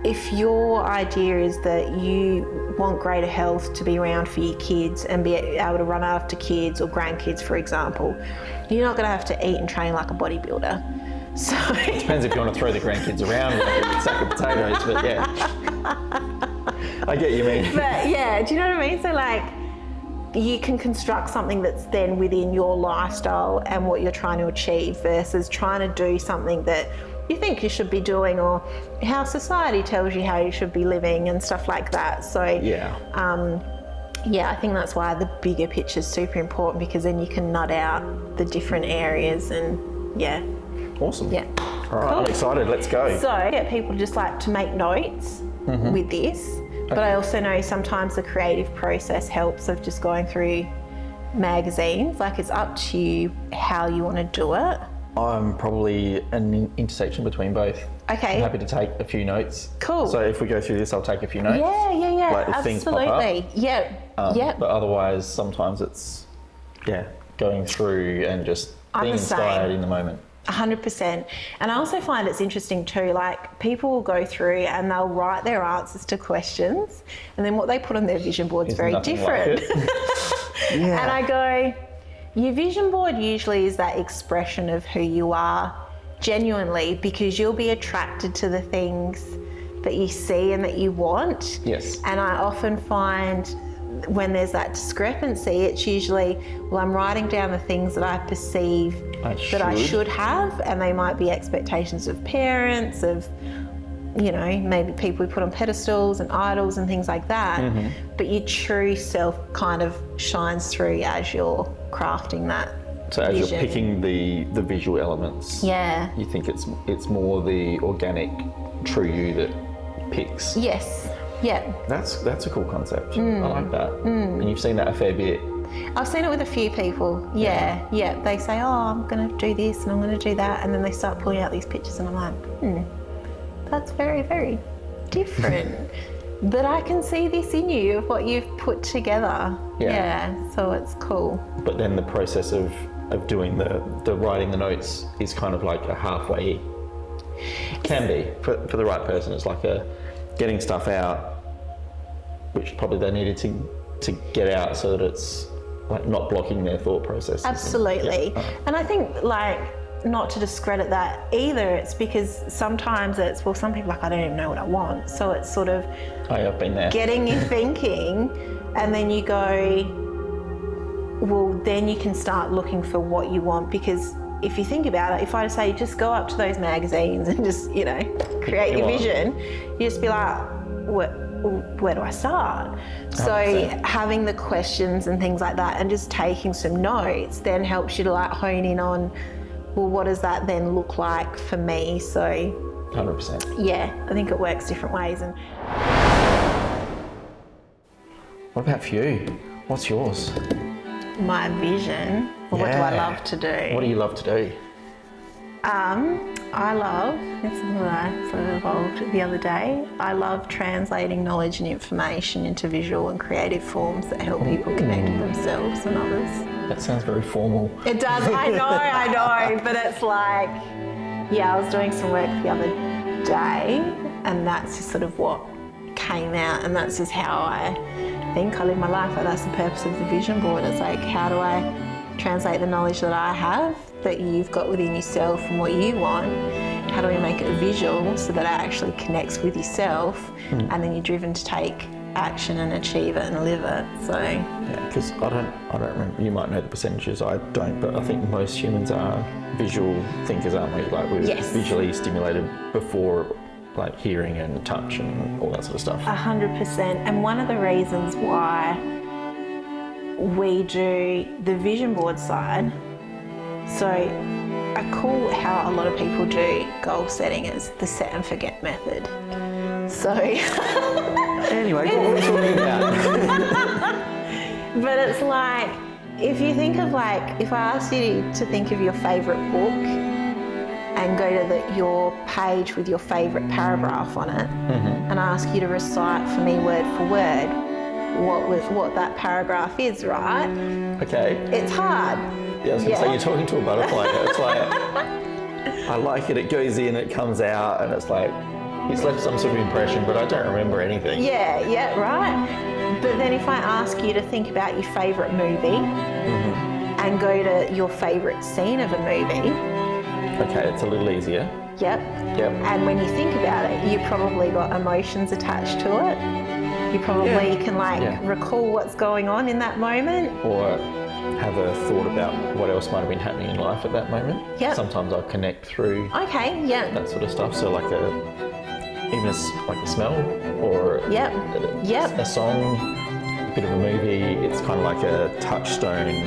[SPEAKER 2] if your idea is that you want greater health to be around for your kids and be able to run after kids or grandkids, for example, you're not going to have to eat and train like a bodybuilder. So
[SPEAKER 1] it depends if you want to throw the grandkids around like a sack of potatoes, but yeah. I get you mean.
[SPEAKER 2] But yeah, do you know what I mean? So like, you can construct something that's then within your lifestyle and what you're trying to achieve versus trying to do something that you think you should be doing or how society tells you how you should be living and stuff like that. So I think that's why the bigger picture is super important, because then you can nut out the different areas and
[SPEAKER 1] Awesome.
[SPEAKER 2] Yeah.
[SPEAKER 1] All right, cool. I'm excited. Let's go.
[SPEAKER 2] So I get people just like to make notes with this, but I also know sometimes the creative process helps of just going through magazines. Like, it's up to you how you want to do it.
[SPEAKER 1] I'm probably an intersection between both. Okay. I'm happy to take a few notes.
[SPEAKER 2] Cool.
[SPEAKER 1] So if we go through this, I'll take a few notes.
[SPEAKER 2] Yeah.
[SPEAKER 1] Like if things pop up.
[SPEAKER 2] Yeah.
[SPEAKER 1] But otherwise, sometimes it's, going through and just being inspired in the moment.
[SPEAKER 2] 100%. And I also find it's interesting too, like, people will go through and they'll write their answers to questions, and then what they put on their vision board is very different.
[SPEAKER 1] Like
[SPEAKER 2] And I go, your vision board usually is that expression of who you are genuinely, because you'll be attracted to the things that you see and that you want.
[SPEAKER 1] Yes.
[SPEAKER 2] And I often find when there's that discrepancy, it's usually, well, I'm writing down the things that I perceive that I should have, and they might be expectations of parents, of, you know, maybe people we put on pedestals and idols and things like that. But your true self kind of shines through as you're crafting that.
[SPEAKER 1] So as you're picking the visual elements, you think it's more the organic, true you that picks.
[SPEAKER 2] Yes. Yeah.
[SPEAKER 1] That's a cool concept. I like that. And you've seen that a fair bit.
[SPEAKER 2] I've seen it with a few people. Yeah. They say, oh, I'm going to do this and I'm going to do that. And then they start pulling out these pictures and I'm like, that's very, very different. But I can see this in you, of what you've put together. So it's cool.
[SPEAKER 1] But then the process of doing the writing the notes is kind of like a halfway, can be, for the right person. It's like a getting stuff out, which probably they needed to get out so that it's like not blocking their thought process.
[SPEAKER 2] Absolutely. And I think, like, not to discredit that either, it's because sometimes it's, well, some people are like, I don't even know what I want. So it's sort of
[SPEAKER 1] I've been there.
[SPEAKER 2] Getting you thinking, and then you go, well, then you can start looking for what you want. Because if you think about it, if I say just go up to those magazines and just, you know, create your vision, you just be like, where do I start? 100%. So having the questions and things like that and just taking some notes then helps you to like hone in on, well, what does that then look like for me? So
[SPEAKER 1] 100%.
[SPEAKER 2] Yeah, I think it works different ways. And
[SPEAKER 1] what about for you? What's yours?
[SPEAKER 2] My vision. Well, what do I love to do?
[SPEAKER 1] What do you love to do?
[SPEAKER 2] I love, this is what I sort of evolved the other day, I love translating knowledge and information into visual and creative forms that help people connect with themselves and others.
[SPEAKER 1] That sounds very formal.
[SPEAKER 2] It does, I know, but it's like, I was doing some work the other day and that's just sort of what came out, and that's just how I think I live my life. Like, that's the purpose of the vision board. It's like, how do I translate the knowledge that I have, that you've got within yourself and what you want, how do we make it visual so that it actually connects with yourself, and then you're driven to take action and achieve it and live it. So
[SPEAKER 1] because I don't remember, you might know the percentages, I don't, but I think most humans are visual thinkers, aren't we? Like, we're visually stimulated before, like, hearing and touch and all that sort of stuff.
[SPEAKER 2] 100%. And one of the reasons why we do the vision board side, so I call how a lot of people do goal setting is the set and forget method. So
[SPEAKER 1] Anyway, what were we talking about?
[SPEAKER 2] But it's like, if you think of like, if I asked you to think of your favourite book and go to your page with your favourite paragraph on it, and ask you to recite for me word for word what that paragraph is, right?
[SPEAKER 1] Okay.
[SPEAKER 2] It's hard.
[SPEAKER 1] Yeah, I was going to say, you're talking to a butterfly. It's like, I like it, it goes in, it comes out, and it's like, he's left some sort of impression, but I don't remember anything.
[SPEAKER 2] Yeah, right. But then if I ask you to think about your favourite movie and go to your favourite scene of a movie.
[SPEAKER 1] Okay, it's a little easier.
[SPEAKER 2] Yep. And when you think about it, you've probably got emotions attached to it. You probably can recall what's going on in that moment.
[SPEAKER 1] Or have a thought about what else might have been happening in life at that moment.
[SPEAKER 2] Yep.
[SPEAKER 1] Sometimes I'll connect through that sort of stuff. So like even a smell or a song, a bit of a movie, it's kind of like a touchstone.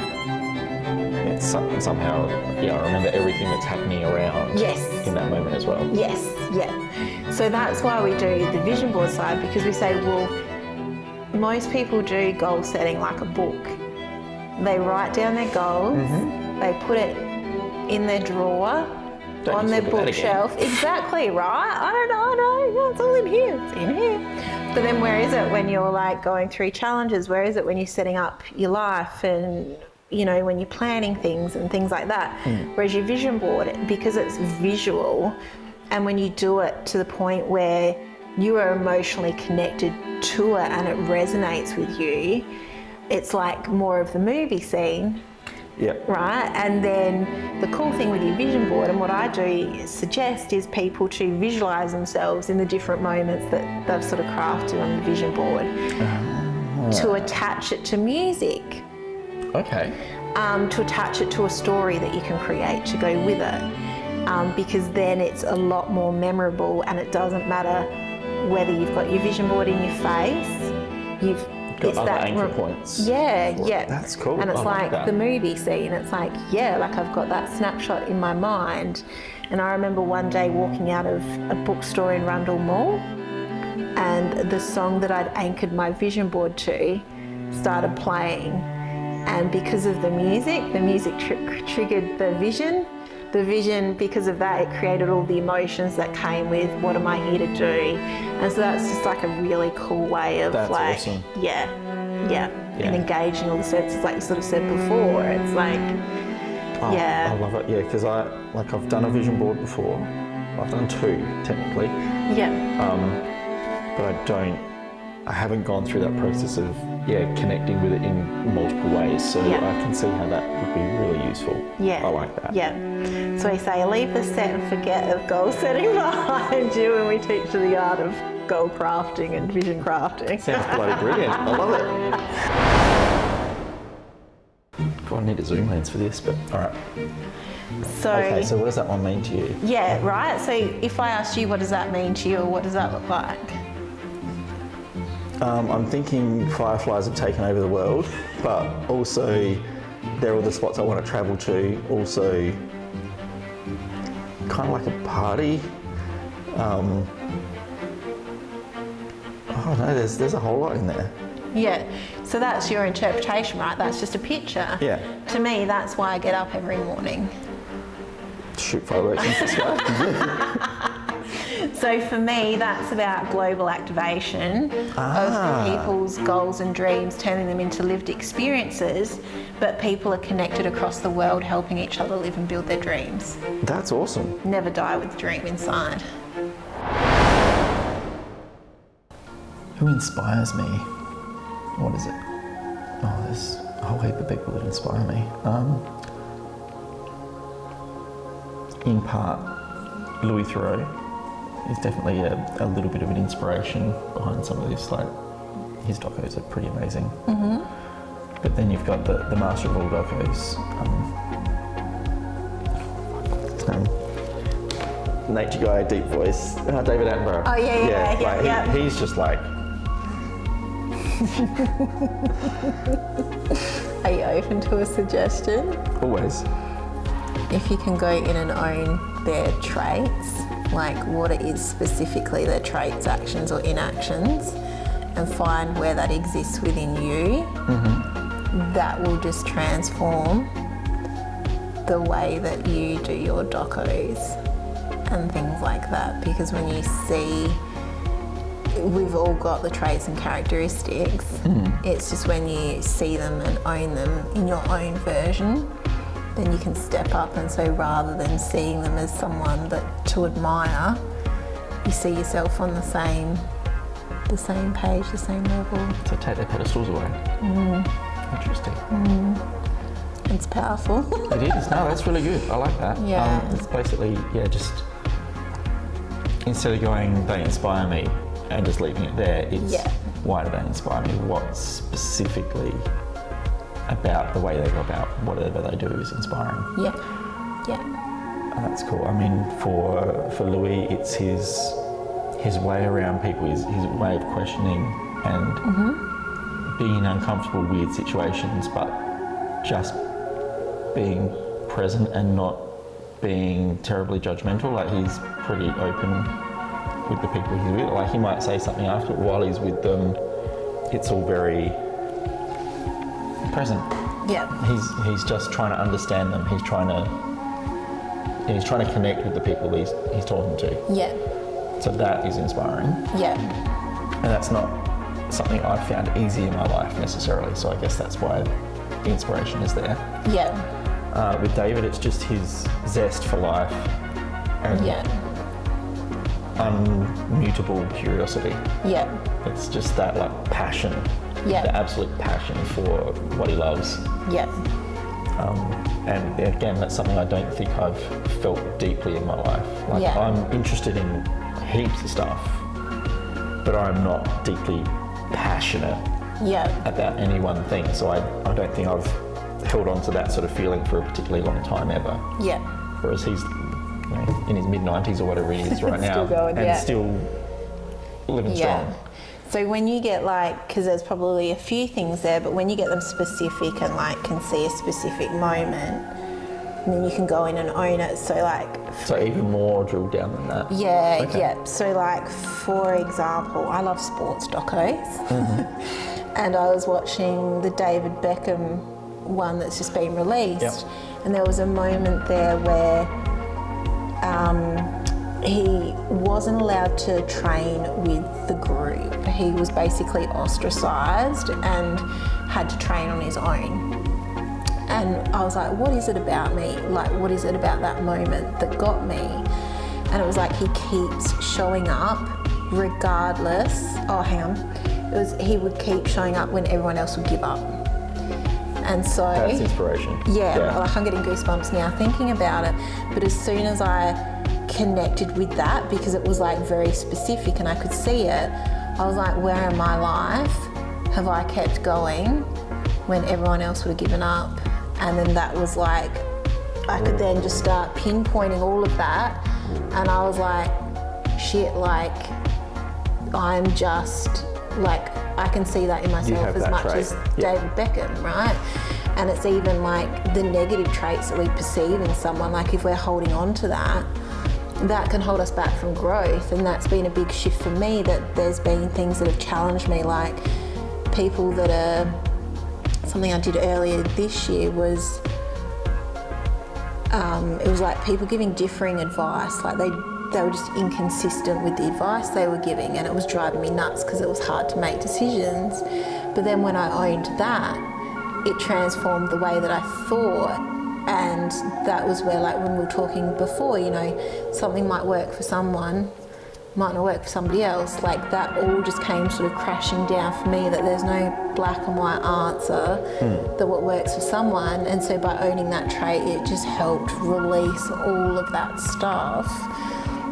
[SPEAKER 1] It's somehow, I remember everything that's happening around in that moment as well.
[SPEAKER 2] Yes, yeah. So that's why we do the vision board side, because we say, well, most people do goal setting like a book. They write down their goals, they put it in their drawer, on their bookshelf. Exactly, right? I don't know, yeah, it's all in here, it's in here. But then where is it when you're like going through challenges? Where is it when you're setting up your life and, when you're planning things and things like that? Whereas your vision board, because it's visual, and when you do it to the point where you are emotionally connected to it and it resonates with you, it's like more of the movie scene.
[SPEAKER 1] Yep.
[SPEAKER 2] Right? And then the cool thing with your vision board, and what I do suggest, is people to visualise themselves in the different moments that they've sort of crafted on the vision board, to attach it to music.
[SPEAKER 1] Okay.
[SPEAKER 2] To attach it to a story that you can create to go with it. Because then it's a lot more memorable, and it doesn't matter whether you've got your vision board in your face,
[SPEAKER 1] Got other anchor points.
[SPEAKER 2] Yeah.
[SPEAKER 1] That's cool.
[SPEAKER 2] And it's
[SPEAKER 1] like
[SPEAKER 2] the movie scene. It's like I've got that snapshot in my mind. And I remember one day walking out of a bookstore in Rundle Mall, and the song that I'd anchored my vision board to started playing. And because of the music triggered the vision. The vision, because of that, it created all the emotions that came with what am I here to do. And so that's just like a really cool way of
[SPEAKER 1] awesome.
[SPEAKER 2] And engaging all the senses, like you sort of said before. It's like,
[SPEAKER 1] I love it, because I've done a vision board before. I've done two, technically.
[SPEAKER 2] Yeah.
[SPEAKER 1] But I haven't gone through that process of connecting with it in multiple ways, so I can see how that would be really useful. I like that.
[SPEAKER 2] So we say leave the set and forget of goal setting behind you, and we teach you the art of goal crafting and vision crafting.
[SPEAKER 1] Sounds bloody brilliant. I love it. God, I need a zoom lens for this, but all right. So what does that one mean to you?
[SPEAKER 2] Yeah, right. So if I asked you, what does that mean to you, or what does that look like?
[SPEAKER 1] I'm thinking fireflies have taken over the world, but also they're all the spots I want to travel to. Also, kind of like a party. I don't know, there's a whole lot in there.
[SPEAKER 2] Yeah, so that's your interpretation, right? That's just a picture.
[SPEAKER 1] Yeah.
[SPEAKER 2] To me, that's why I get up every morning.
[SPEAKER 1] Shoot fireworks into the sky.
[SPEAKER 2] So for me, that's about global activation of people's goals and dreams, turning them into lived experiences, but people are connected across the world, helping each other live and build their dreams.
[SPEAKER 1] That's awesome.
[SPEAKER 2] Never die with the dream inside.
[SPEAKER 1] Who inspires me? What is it? Oh, there's a whole heap of people that inspire me. In part, Louis Theroux is definitely a little bit of an inspiration behind some of this. Like, his docos are pretty amazing. But then you've got the master of all docos. What's his name? Nature guy, deep voice. David Attenborough.
[SPEAKER 2] Oh yeah.
[SPEAKER 1] He's just like.
[SPEAKER 2] Are you open to a suggestion?
[SPEAKER 1] Always.
[SPEAKER 2] If you can go in and own their traits, like what it is specifically, their traits, actions or inactions, and find where that exists within you, that will just transform the way that you do your docos and things like that. Because when you see, we've all got the traits and characteristics, it's just when you see them and own them in your own version, then you can step up. And so rather than seeing them as someone that to admire, you see yourself on the same page, the same level.
[SPEAKER 1] So take their pedestals away. Interesting.
[SPEAKER 2] It's powerful.
[SPEAKER 1] It is. No, that's really good. I like that.
[SPEAKER 2] Yeah.
[SPEAKER 1] It's basically, just instead of going, they inspire me, and just leaving it there, it's why do they inspire me? What specifically about the way they go about whatever they do is inspiring?
[SPEAKER 2] Yeah.
[SPEAKER 1] That's cool. I mean, for Louis, it's his way around people, his way of questioning and being in uncomfortable, weird situations, but just being present and not being terribly judgmental. Like, he's pretty open with the people he's with. Like, he might say something after, but while he's with them, it's all very present.
[SPEAKER 2] Yeah.
[SPEAKER 1] He's just trying to understand them. He's trying to connect with the people he's talking to.
[SPEAKER 2] Yeah.
[SPEAKER 1] So that is inspiring.
[SPEAKER 2] Yeah.
[SPEAKER 1] And that's not something I've found easy in my life necessarily. So I guess that's why the inspiration is there.
[SPEAKER 2] Yeah.
[SPEAKER 1] With David, it's just his zest for life and unmutable curiosity.
[SPEAKER 2] Yeah.
[SPEAKER 1] It's just that like passion, the absolute passion for what he loves.
[SPEAKER 2] Yeah.
[SPEAKER 1] And again, that's something I don't think I've felt deeply in my life. Like, I'm interested in heaps of stuff, but I'm not deeply passionate about any one thing. So I don't think I've held on to that sort of feeling for a particularly long time ever.
[SPEAKER 2] Yeah.
[SPEAKER 1] Whereas he's in his mid-90s or whatever he is right now,
[SPEAKER 2] still going,
[SPEAKER 1] and still living strong.
[SPEAKER 2] So when you get because there's probably a few things there, but when you get them specific and can see a specific moment, and then you can go in and own it.
[SPEAKER 1] So even more drilled down than that.
[SPEAKER 2] Yeah,
[SPEAKER 1] Okay.
[SPEAKER 2] yeah. So for example, I love sports docos, and I was watching the David Beckham one that's just been released, and there was a moment there where he wasn't allowed to train with the group. He was basically ostracised and had to train on his own. And I was like, what is it about me? Like, what is it about that moment that got me? And it was like, he keeps showing up regardless. Oh, hang on. He would keep showing up when everyone else would give up. And so...
[SPEAKER 1] That's inspiration.
[SPEAKER 2] Yeah, like I'm getting goosebumps now thinking about it. But as soon as I connected with that, because it was very specific and I could see it, I was like, where in my life have I kept going when everyone else would have given up? And then that was I could then just start pinpointing all of that, and I was like, shit, I'm just I can see that in myself as much as David Beckham, right? And it's even the negative traits that we perceive in someone, if we're holding on to that can hold us back from growth. And that's been a big shift for me, that there's been things that have challenged me, like people that are, something I did earlier this year was, it was people giving differing advice, they were just inconsistent with the advice they were giving, and it was driving me nuts because it was hard to make decisions. But then when I owned that, it transformed the way that I thought. And that was where, when we were talking before, something might work for someone, might not work for somebody else. That all just came sort of crashing down for me, that there's no black and white answer, that what works for someone. And so by owning that trait, it just helped release all of that stuff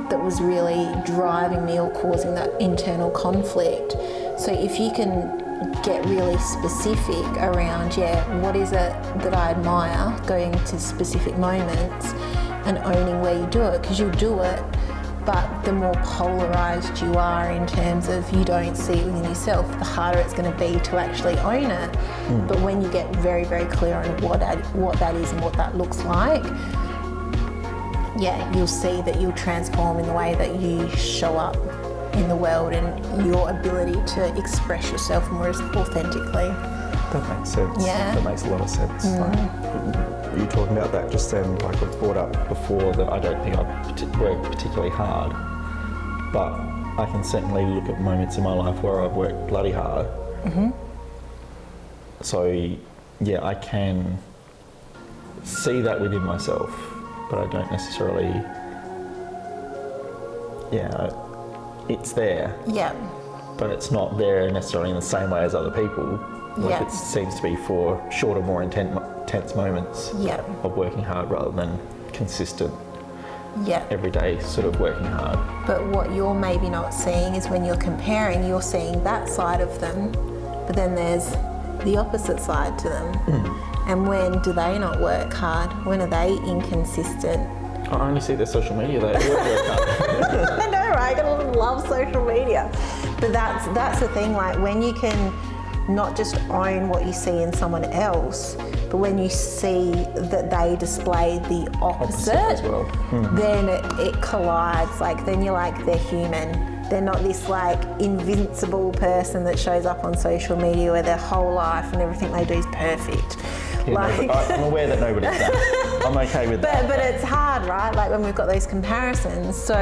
[SPEAKER 2] that was really driving me or causing that internal conflict. So if you can get really specific around, what is it that I admire, going to specific moments and owning where you do it, because you'll do it, but the more polarized you are in terms of you don't see it within yourself, the harder it's going to be to actually own it. But when you get very, very clear on what that is and what that looks like, you'll see that you'll transform in the way that you show up in the world and your ability to express yourself more authentically.
[SPEAKER 1] That makes sense.
[SPEAKER 2] Yeah.
[SPEAKER 1] That makes a lot of sense. Like, you talking about that just then, like I brought up before that I don't think I work particularly hard, but I can certainly look at moments in my life where I've worked bloody hard. So yeah, I can see that within myself, but I don't necessarily, it's there,
[SPEAKER 2] Yeah.
[SPEAKER 1] but it's not there necessarily in the same way as other people. Like
[SPEAKER 2] Yeah.
[SPEAKER 1] it seems to be for shorter, more intense moments
[SPEAKER 2] Yeah.
[SPEAKER 1] of working hard rather than consistent,
[SPEAKER 2] Yeah.
[SPEAKER 1] everyday sort of working hard.
[SPEAKER 2] But what you're maybe not seeing is when you're comparing, you're seeing that side of them, but then there's the opposite side to them. And when do they not work hard? When are they inconsistent?
[SPEAKER 1] I only see their social media, they work hard.
[SPEAKER 2] I know, right? I gotta love social media. But that's the thing, like when you can not just own what you see in someone else, but when you see that they display the opposite,
[SPEAKER 1] as well.
[SPEAKER 2] then it collides. Like then you're like, they're human. They're not this like invincible person that shows up on social media where their whole life and everything they do is perfect.
[SPEAKER 1] Yeah,
[SPEAKER 2] Like,
[SPEAKER 1] no, I'm aware that nobody's that. I'm okay with that.
[SPEAKER 2] but it's hard, right? Like when we've got those comparisons. So,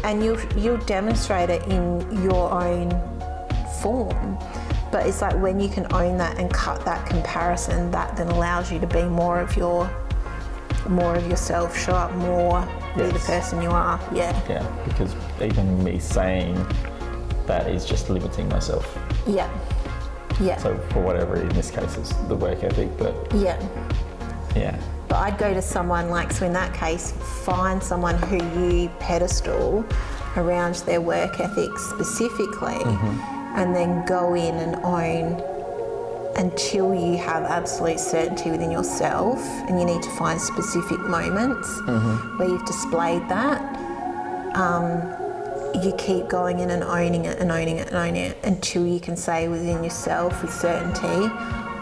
[SPEAKER 2] and you'll demonstrate it in your own form. But it's like when you can own that and cut that comparison, that then allows you to be more of yourself, show up more, be the
[SPEAKER 1] Yes.
[SPEAKER 2] person you are. Yeah.
[SPEAKER 1] Yeah, because even me saying that is just limiting myself.
[SPEAKER 2] Yeah. Yeah.
[SPEAKER 1] So for whatever, in this case, it's the work ethic, but
[SPEAKER 2] Yeah.
[SPEAKER 1] yeah.
[SPEAKER 2] But I'd go to someone like, so in that case, find someone who you pedestal around their work ethic specifically, and then go in and own until you have absolute certainty within yourself, and you need to find specific moments where you've displayed that. You keep going in and owning it and owning it and owning it until you can say within yourself with certainty,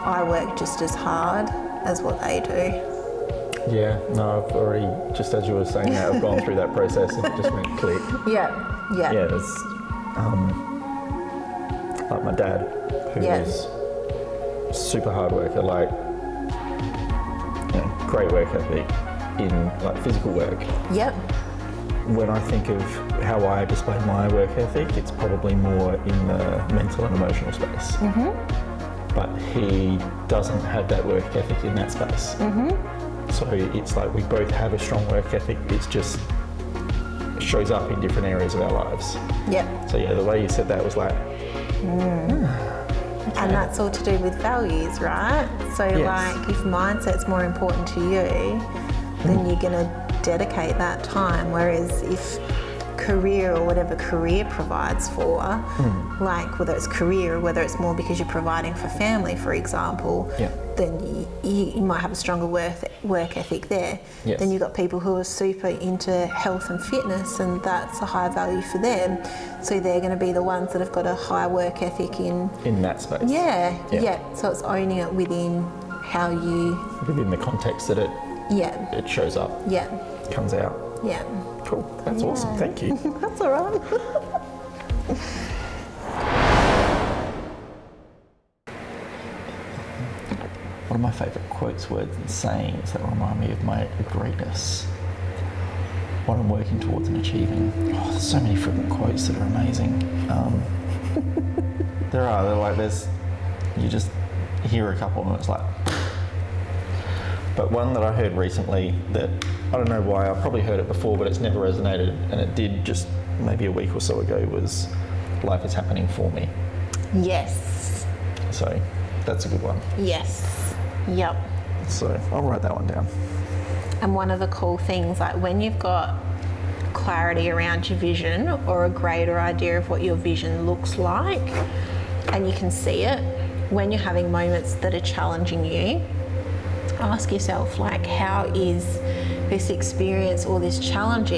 [SPEAKER 2] I work just as hard as what they do.
[SPEAKER 1] Yeah, no, I've already, just as you were saying that, I've gone through that process and it just went click.
[SPEAKER 2] Yeah, yeah.
[SPEAKER 1] Yeah, there's like my dad, who
[SPEAKER 2] Yeah.
[SPEAKER 1] is super hard worker, like, you know, great work ethic in like physical work.
[SPEAKER 2] Yep.
[SPEAKER 1] When I think of how I display my work ethic, it's probably more in the mental and emotional space. But he doesn't have that work ethic in that space. So it's like we both have a strong work ethic, it's just shows up in different areas of our lives.
[SPEAKER 2] Yep.
[SPEAKER 1] So yeah, the way you said that was like,
[SPEAKER 2] And that's all to do with values, right? So
[SPEAKER 1] Yes.
[SPEAKER 2] like if mindset's more important to you, then you're gonna dedicate that time. Whereas if career or whatever career provides for, like whether it's career or whether it's more because you're providing for family, for example,
[SPEAKER 1] Yeah.
[SPEAKER 2] then you might have a stronger work ethic there.
[SPEAKER 1] Yes.
[SPEAKER 2] Then you've got people who are super into health and fitness, and that's a high value for them. So they're going to be the ones that have got a high work ethic in
[SPEAKER 1] that space.
[SPEAKER 2] yeah.
[SPEAKER 1] Yeah.
[SPEAKER 2] So it's owning it within how you,
[SPEAKER 1] Within the context that it shows up,
[SPEAKER 2] yeah,
[SPEAKER 1] comes out.
[SPEAKER 2] yeah.
[SPEAKER 1] Cool, that's awesome, thank you.
[SPEAKER 2] That's all right.
[SPEAKER 1] One of my favourite quotes, words and sayings that remind me of my greatness, what I'm working towards and achieving. Oh, there's so many freaking quotes that are amazing. You just hear a couple and it's like, but one that I heard recently that, I don't know why, I've probably heard it before, but it's never resonated, and it did just maybe a week or so ago, was life is happening for me.
[SPEAKER 2] Yes.
[SPEAKER 1] So that's a good one.
[SPEAKER 2] Yes. Yep.
[SPEAKER 1] So I'll write that one down.
[SPEAKER 2] And one of the cool things, like when you've got clarity around your vision or a greater idea of what your vision looks like, and you can see it, when you're having moments that are challenging you, ask yourself, like, how is this experience or this challenge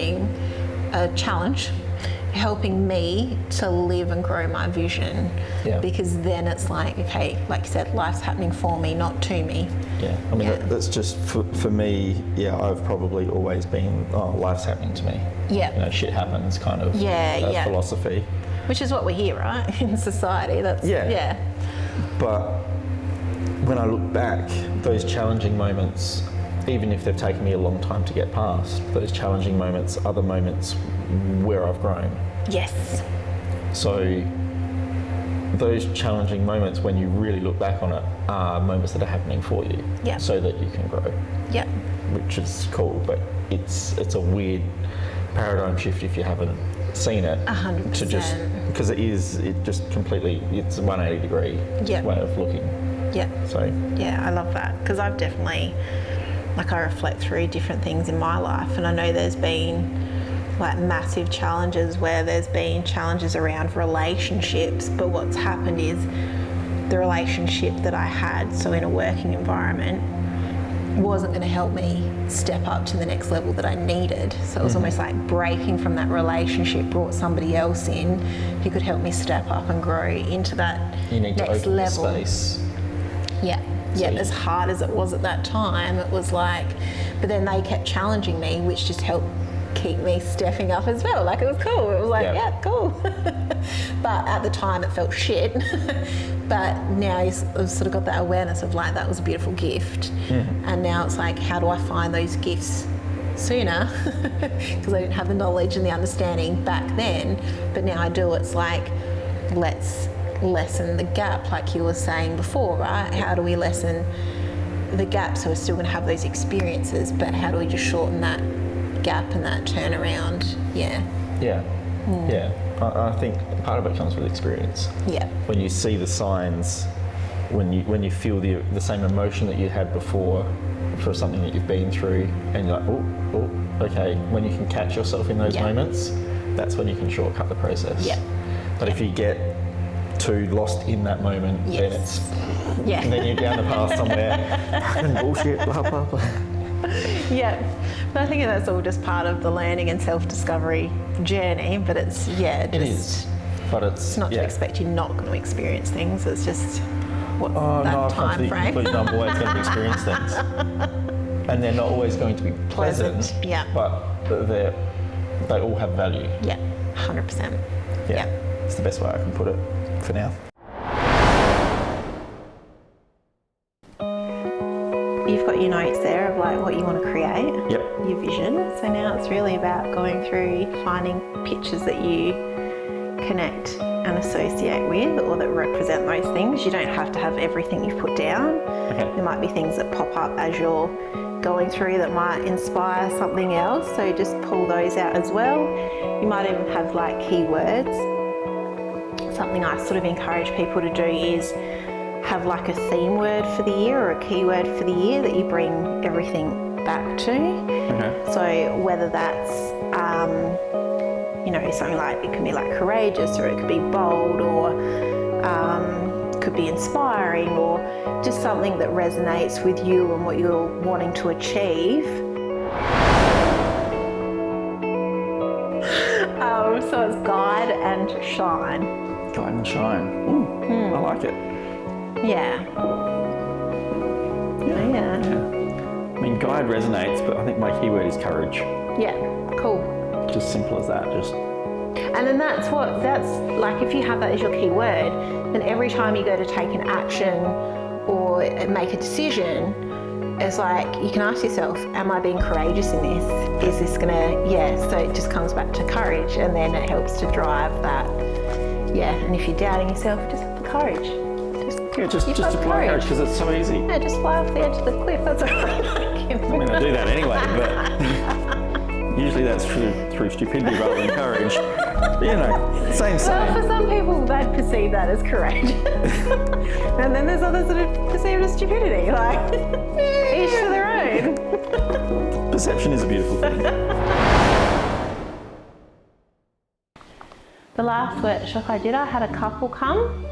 [SPEAKER 2] helping me to live and grow my vision?
[SPEAKER 1] Yeah.
[SPEAKER 2] Because then it's like, okay, like you said, life's happening for me, not to me.
[SPEAKER 1] Yeah, I mean, that's just, for me, yeah, I've probably always been, oh, life's happening to me.
[SPEAKER 2] Yeah.
[SPEAKER 1] You know, shit happens kind of
[SPEAKER 2] Yeah.
[SPEAKER 1] philosophy.
[SPEAKER 2] Which is what we hear, right? In society, that's,
[SPEAKER 1] Yeah. But when I look back, those challenging moments, even if they've taken me a long time to get past, those challenging moments are the moments where I've grown.
[SPEAKER 2] Yes.
[SPEAKER 1] So those challenging moments, when you really look back on it, are moments that are happening for you,
[SPEAKER 2] Yeah.
[SPEAKER 1] so that you can grow,
[SPEAKER 2] Yep.
[SPEAKER 1] which is cool. But it's a weird paradigm shift if you haven't seen it.
[SPEAKER 2] 100%.
[SPEAKER 1] To just, because it just completely, it's a 180 degree
[SPEAKER 2] Yep.
[SPEAKER 1] way of looking.
[SPEAKER 2] Yep.
[SPEAKER 1] So
[SPEAKER 2] Yeah, I love that, because I've definitely, like, I reflect through different things in my life, and I know there's been like massive challenges where there's been challenges around relationships, but what's happened is the relationship that I had, so in a working environment, wasn't going to help me step up to the next level that I needed. So it was almost like breaking from that relationship brought somebody else in who could help me step up and grow into that
[SPEAKER 1] you need
[SPEAKER 2] next
[SPEAKER 1] to open
[SPEAKER 2] level.
[SPEAKER 1] the space.
[SPEAKER 2] Yeah.
[SPEAKER 1] So
[SPEAKER 2] As hard as it was at that time, it was like, but then they kept challenging me, which just helped keep me stepping up as well. Like, it was cool. It was like, yeah cool. But at the time it felt shit. But now I've sort of got that awareness of like, that was a beautiful gift. And now it's like, how do I find those gifts sooner? Because I didn't have the knowledge and the understanding back then. But now I do. It's like, let's lessen the gap, like you were saying before, right? How do we lessen the gap so we're still going to have those experiences, but how do we just shorten that gap and that turnaround? Yeah.
[SPEAKER 1] I think part of it comes with experience.
[SPEAKER 2] Yeah.
[SPEAKER 1] When you see the signs, when you feel the same emotion that you had before for something that you've been through, and you're like, oh, okay. When you can catch yourself in those moments, that's when you can shortcut the process.
[SPEAKER 2] Yeah.
[SPEAKER 1] But if you get too lost in that moment, then it's and then you're down the path somewhere and bullshit, blah blah blah.
[SPEAKER 2] Yeah, but I think that's all just part of the learning and self-discovery journey. But it's
[SPEAKER 1] It is, but it's
[SPEAKER 2] not to expect you're not going to experience things. It's just what that time frame.
[SPEAKER 1] I'm always going to experience things, and they're not always going to be pleasant.
[SPEAKER 2] Yeah.
[SPEAKER 1] But they all have value.
[SPEAKER 2] Yeah, 100%.
[SPEAKER 1] Yeah, it's the best way I can put it for now.
[SPEAKER 2] You've got your notes there of like what you want to create.
[SPEAKER 1] Yep.
[SPEAKER 2] Your vision. So now it's really about going through finding pictures that you connect and associate with, or that represent those things. You don't have to have everything you've put down.
[SPEAKER 1] Okay.
[SPEAKER 2] There might be things that pop up as you're going through that might inspire something else. So just pull those out as well. You might even have like keywords. Something I sort of encourage people to do is have like a theme word for the year or a keyword for the year that you bring everything back to.
[SPEAKER 1] Okay.
[SPEAKER 2] So whether that's, something like, it can be like courageous, or it could be bold, or could be inspiring, or just something that resonates with you and what you're wanting to achieve. So it's guide and shine.
[SPEAKER 1] Guide and shine. I like it.
[SPEAKER 2] Yeah.
[SPEAKER 1] I mean, guide resonates, but I think my keyword is courage.
[SPEAKER 2] Yeah, cool.
[SPEAKER 1] Just simple as that.
[SPEAKER 2] And then that's like, if you have that as your keyword, then every time you go to take an action or make a decision, it's like, you can ask yourself, am I being courageous in this? Is this gonna, so it just comes back to courage, and then it helps to drive that. Yeah, and if you're doubting yourself, just have the courage.
[SPEAKER 1] Just apply courage, because it's so easy.
[SPEAKER 2] Yeah, just fly off the edge of the cliff, that's all right.
[SPEAKER 1] I mean, I do that anyway, but usually that's through stupidity rather than courage. But, same.
[SPEAKER 2] Well, for some people, they'd perceive that as courage. And then there's others that are perceived as stupidity, like, each to their own.
[SPEAKER 1] Perception is a beautiful thing.
[SPEAKER 2] The last workshop I did, I had a couple come.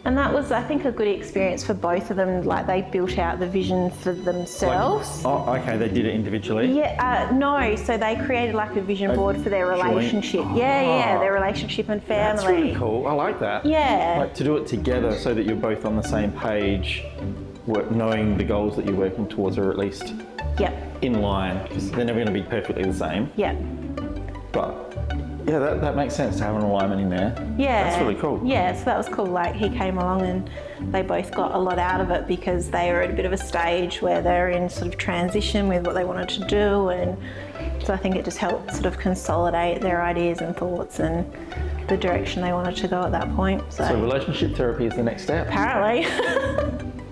[SPEAKER 2] And that was, I think, a good experience for both of them. Like, they built out the vision for themselves.
[SPEAKER 1] Okay, they did it individually?
[SPEAKER 2] Yeah, no, so they created like a vision board for their relationship. Their relationship and family.
[SPEAKER 1] That's really cool. I like that.
[SPEAKER 2] Yeah.
[SPEAKER 1] Like, to do it together so that you're both on the same page, knowing the goals that you're working towards are at least in line, because they're never going to be perfectly the same.
[SPEAKER 2] Yeah.
[SPEAKER 1] But Yeah, that makes sense to have an alignment in there.
[SPEAKER 2] Yeah.
[SPEAKER 1] That's really cool.
[SPEAKER 2] Yeah, so that was cool. Like he came along and they both got a lot out of it because they were at a bit of a stage where they're in sort of transition with what they wanted to do, and so I think it just helped sort of consolidate their ideas and thoughts and the direction they wanted to go at that point. So
[SPEAKER 1] relationship therapy is the next step.
[SPEAKER 2] apparently.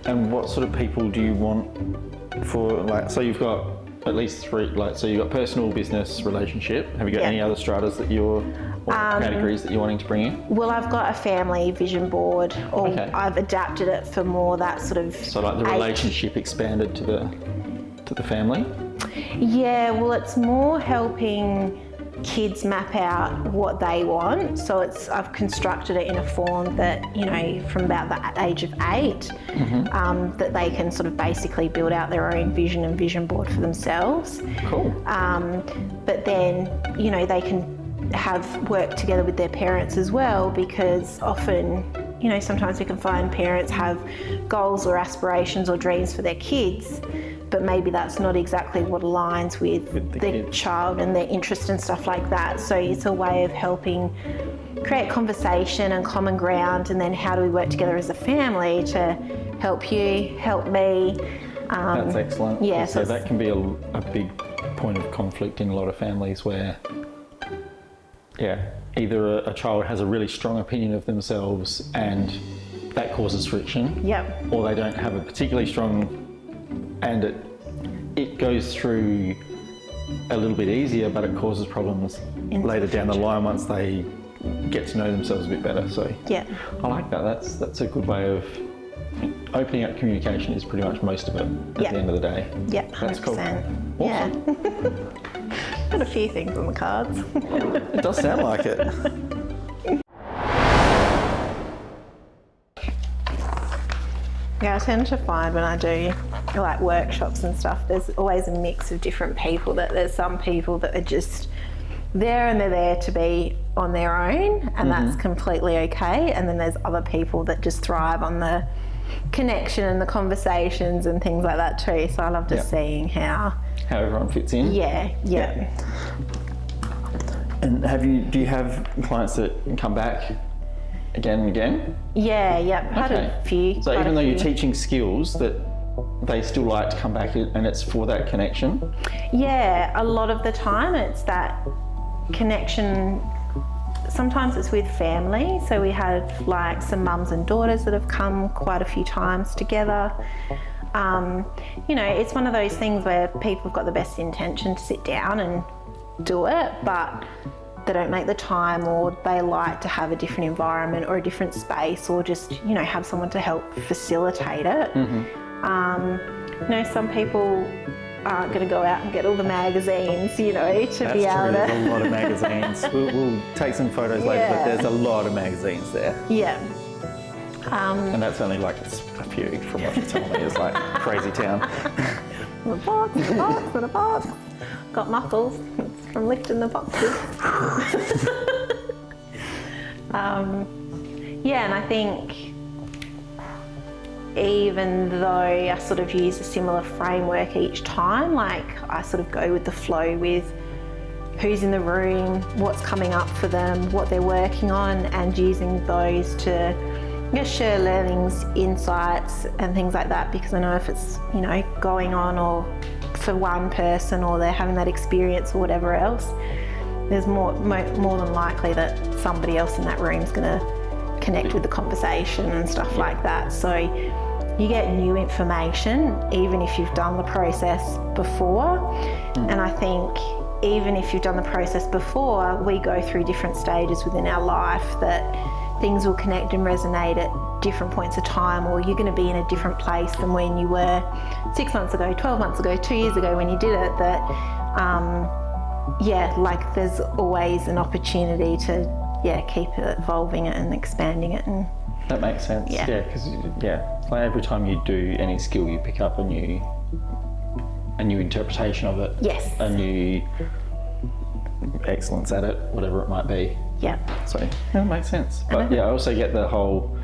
[SPEAKER 1] And what sort of people do you want for, like, so you've got at least 3, like, so you've got personal, business, relationship. Have you got any other stratas that or categories that you're wanting to bring in?
[SPEAKER 2] Well, I've got a family vision board, or I've adapted it for more that sort of.
[SPEAKER 1] So like the relationship expanded to the family?
[SPEAKER 2] Yeah, well, it's more helping kids map out what they want. So I've constructed it in a form that, from about the age of 8, that they can sort of basically build out their own vision and vision board for themselves.
[SPEAKER 1] Cool.
[SPEAKER 2] But then, they can have work together with their parents as well, because often, sometimes we can find parents have goals or aspirations or dreams for their kids, but maybe that's not exactly what aligns with the child and their interest and stuff like that. So it's a way of helping create conversation and common ground, and then how do we work together as a family to help you, help me.
[SPEAKER 1] That's excellent.
[SPEAKER 2] Yeah,
[SPEAKER 1] so that can be a big point of conflict in a lot of families where, either a child has a really strong opinion of themselves and that causes friction, or they don't have a particularly strong, and it goes through a little bit easier, but it causes problems later down the line once they get to know themselves a bit better. So I like that. That's a good way of opening up communication. Is pretty much most of it at the end of the day.
[SPEAKER 2] Yeah, 100%.
[SPEAKER 1] That's cool. Awesome.
[SPEAKER 2] Yeah. Got a few things on the cards.
[SPEAKER 1] It does sound like it.
[SPEAKER 2] Yeah, I tend to find when I do like workshops and stuff, there's always a mix of different people. That there's some people that are just there and they're there to be on their own, and that's completely okay. And then there's other people that just thrive on the connection and the conversations and things like that too. So I love just seeing how
[SPEAKER 1] everyone fits in.
[SPEAKER 2] Yeah.
[SPEAKER 1] And do you have clients that come back again and again?
[SPEAKER 2] Yeah. Had a few.
[SPEAKER 1] So even though you're teaching skills, that they still like to come back and it's for that connection?
[SPEAKER 2] Yeah, a lot of the time it's that connection. Sometimes it's with family. So we have like some mums and daughters that have come quite a few times together. It's one of those things where people have got the best intention to sit down and do it, but they don't make the time, or they like to have a different environment or a different space, or just, have someone to help facilitate it. Some people aren't going to go out and get all the magazines, to be able to.
[SPEAKER 1] There's a lot of magazines. We'll take some photos later, but there's a lot of magazines there.
[SPEAKER 2] Yeah.
[SPEAKER 1] And that's only like a few from what you told me. It's like crazy town.
[SPEAKER 2] A box. Got muffles from lifting the boxes. And I think even though I sort of use a similar framework each time, like I sort of go with the flow with who's in the room, what's coming up for them, what they're working on, and using those to share learnings, insights and things like that, because I know if it's, going on or for one person, or they're having that experience or whatever else, there's more than likely that somebody else in that room is going to connect with the conversation and stuff like that. So you get new information even if you've done the process before. And I think even if you've done the process before, we go through different stages within our life that things will connect and resonate at different points of time, or you're going to be in a different place than when you were 6 months ago, 12 months ago, 2 years ago when you did it. That like there's always an opportunity to keep evolving it and expanding it. And
[SPEAKER 1] that makes sense. Because like every time you do any skill, you pick up a new interpretation of it.
[SPEAKER 2] Yes.
[SPEAKER 1] A new excellence at it, whatever it might be.
[SPEAKER 2] Yeah.
[SPEAKER 1] So it makes sense. But I also get the whole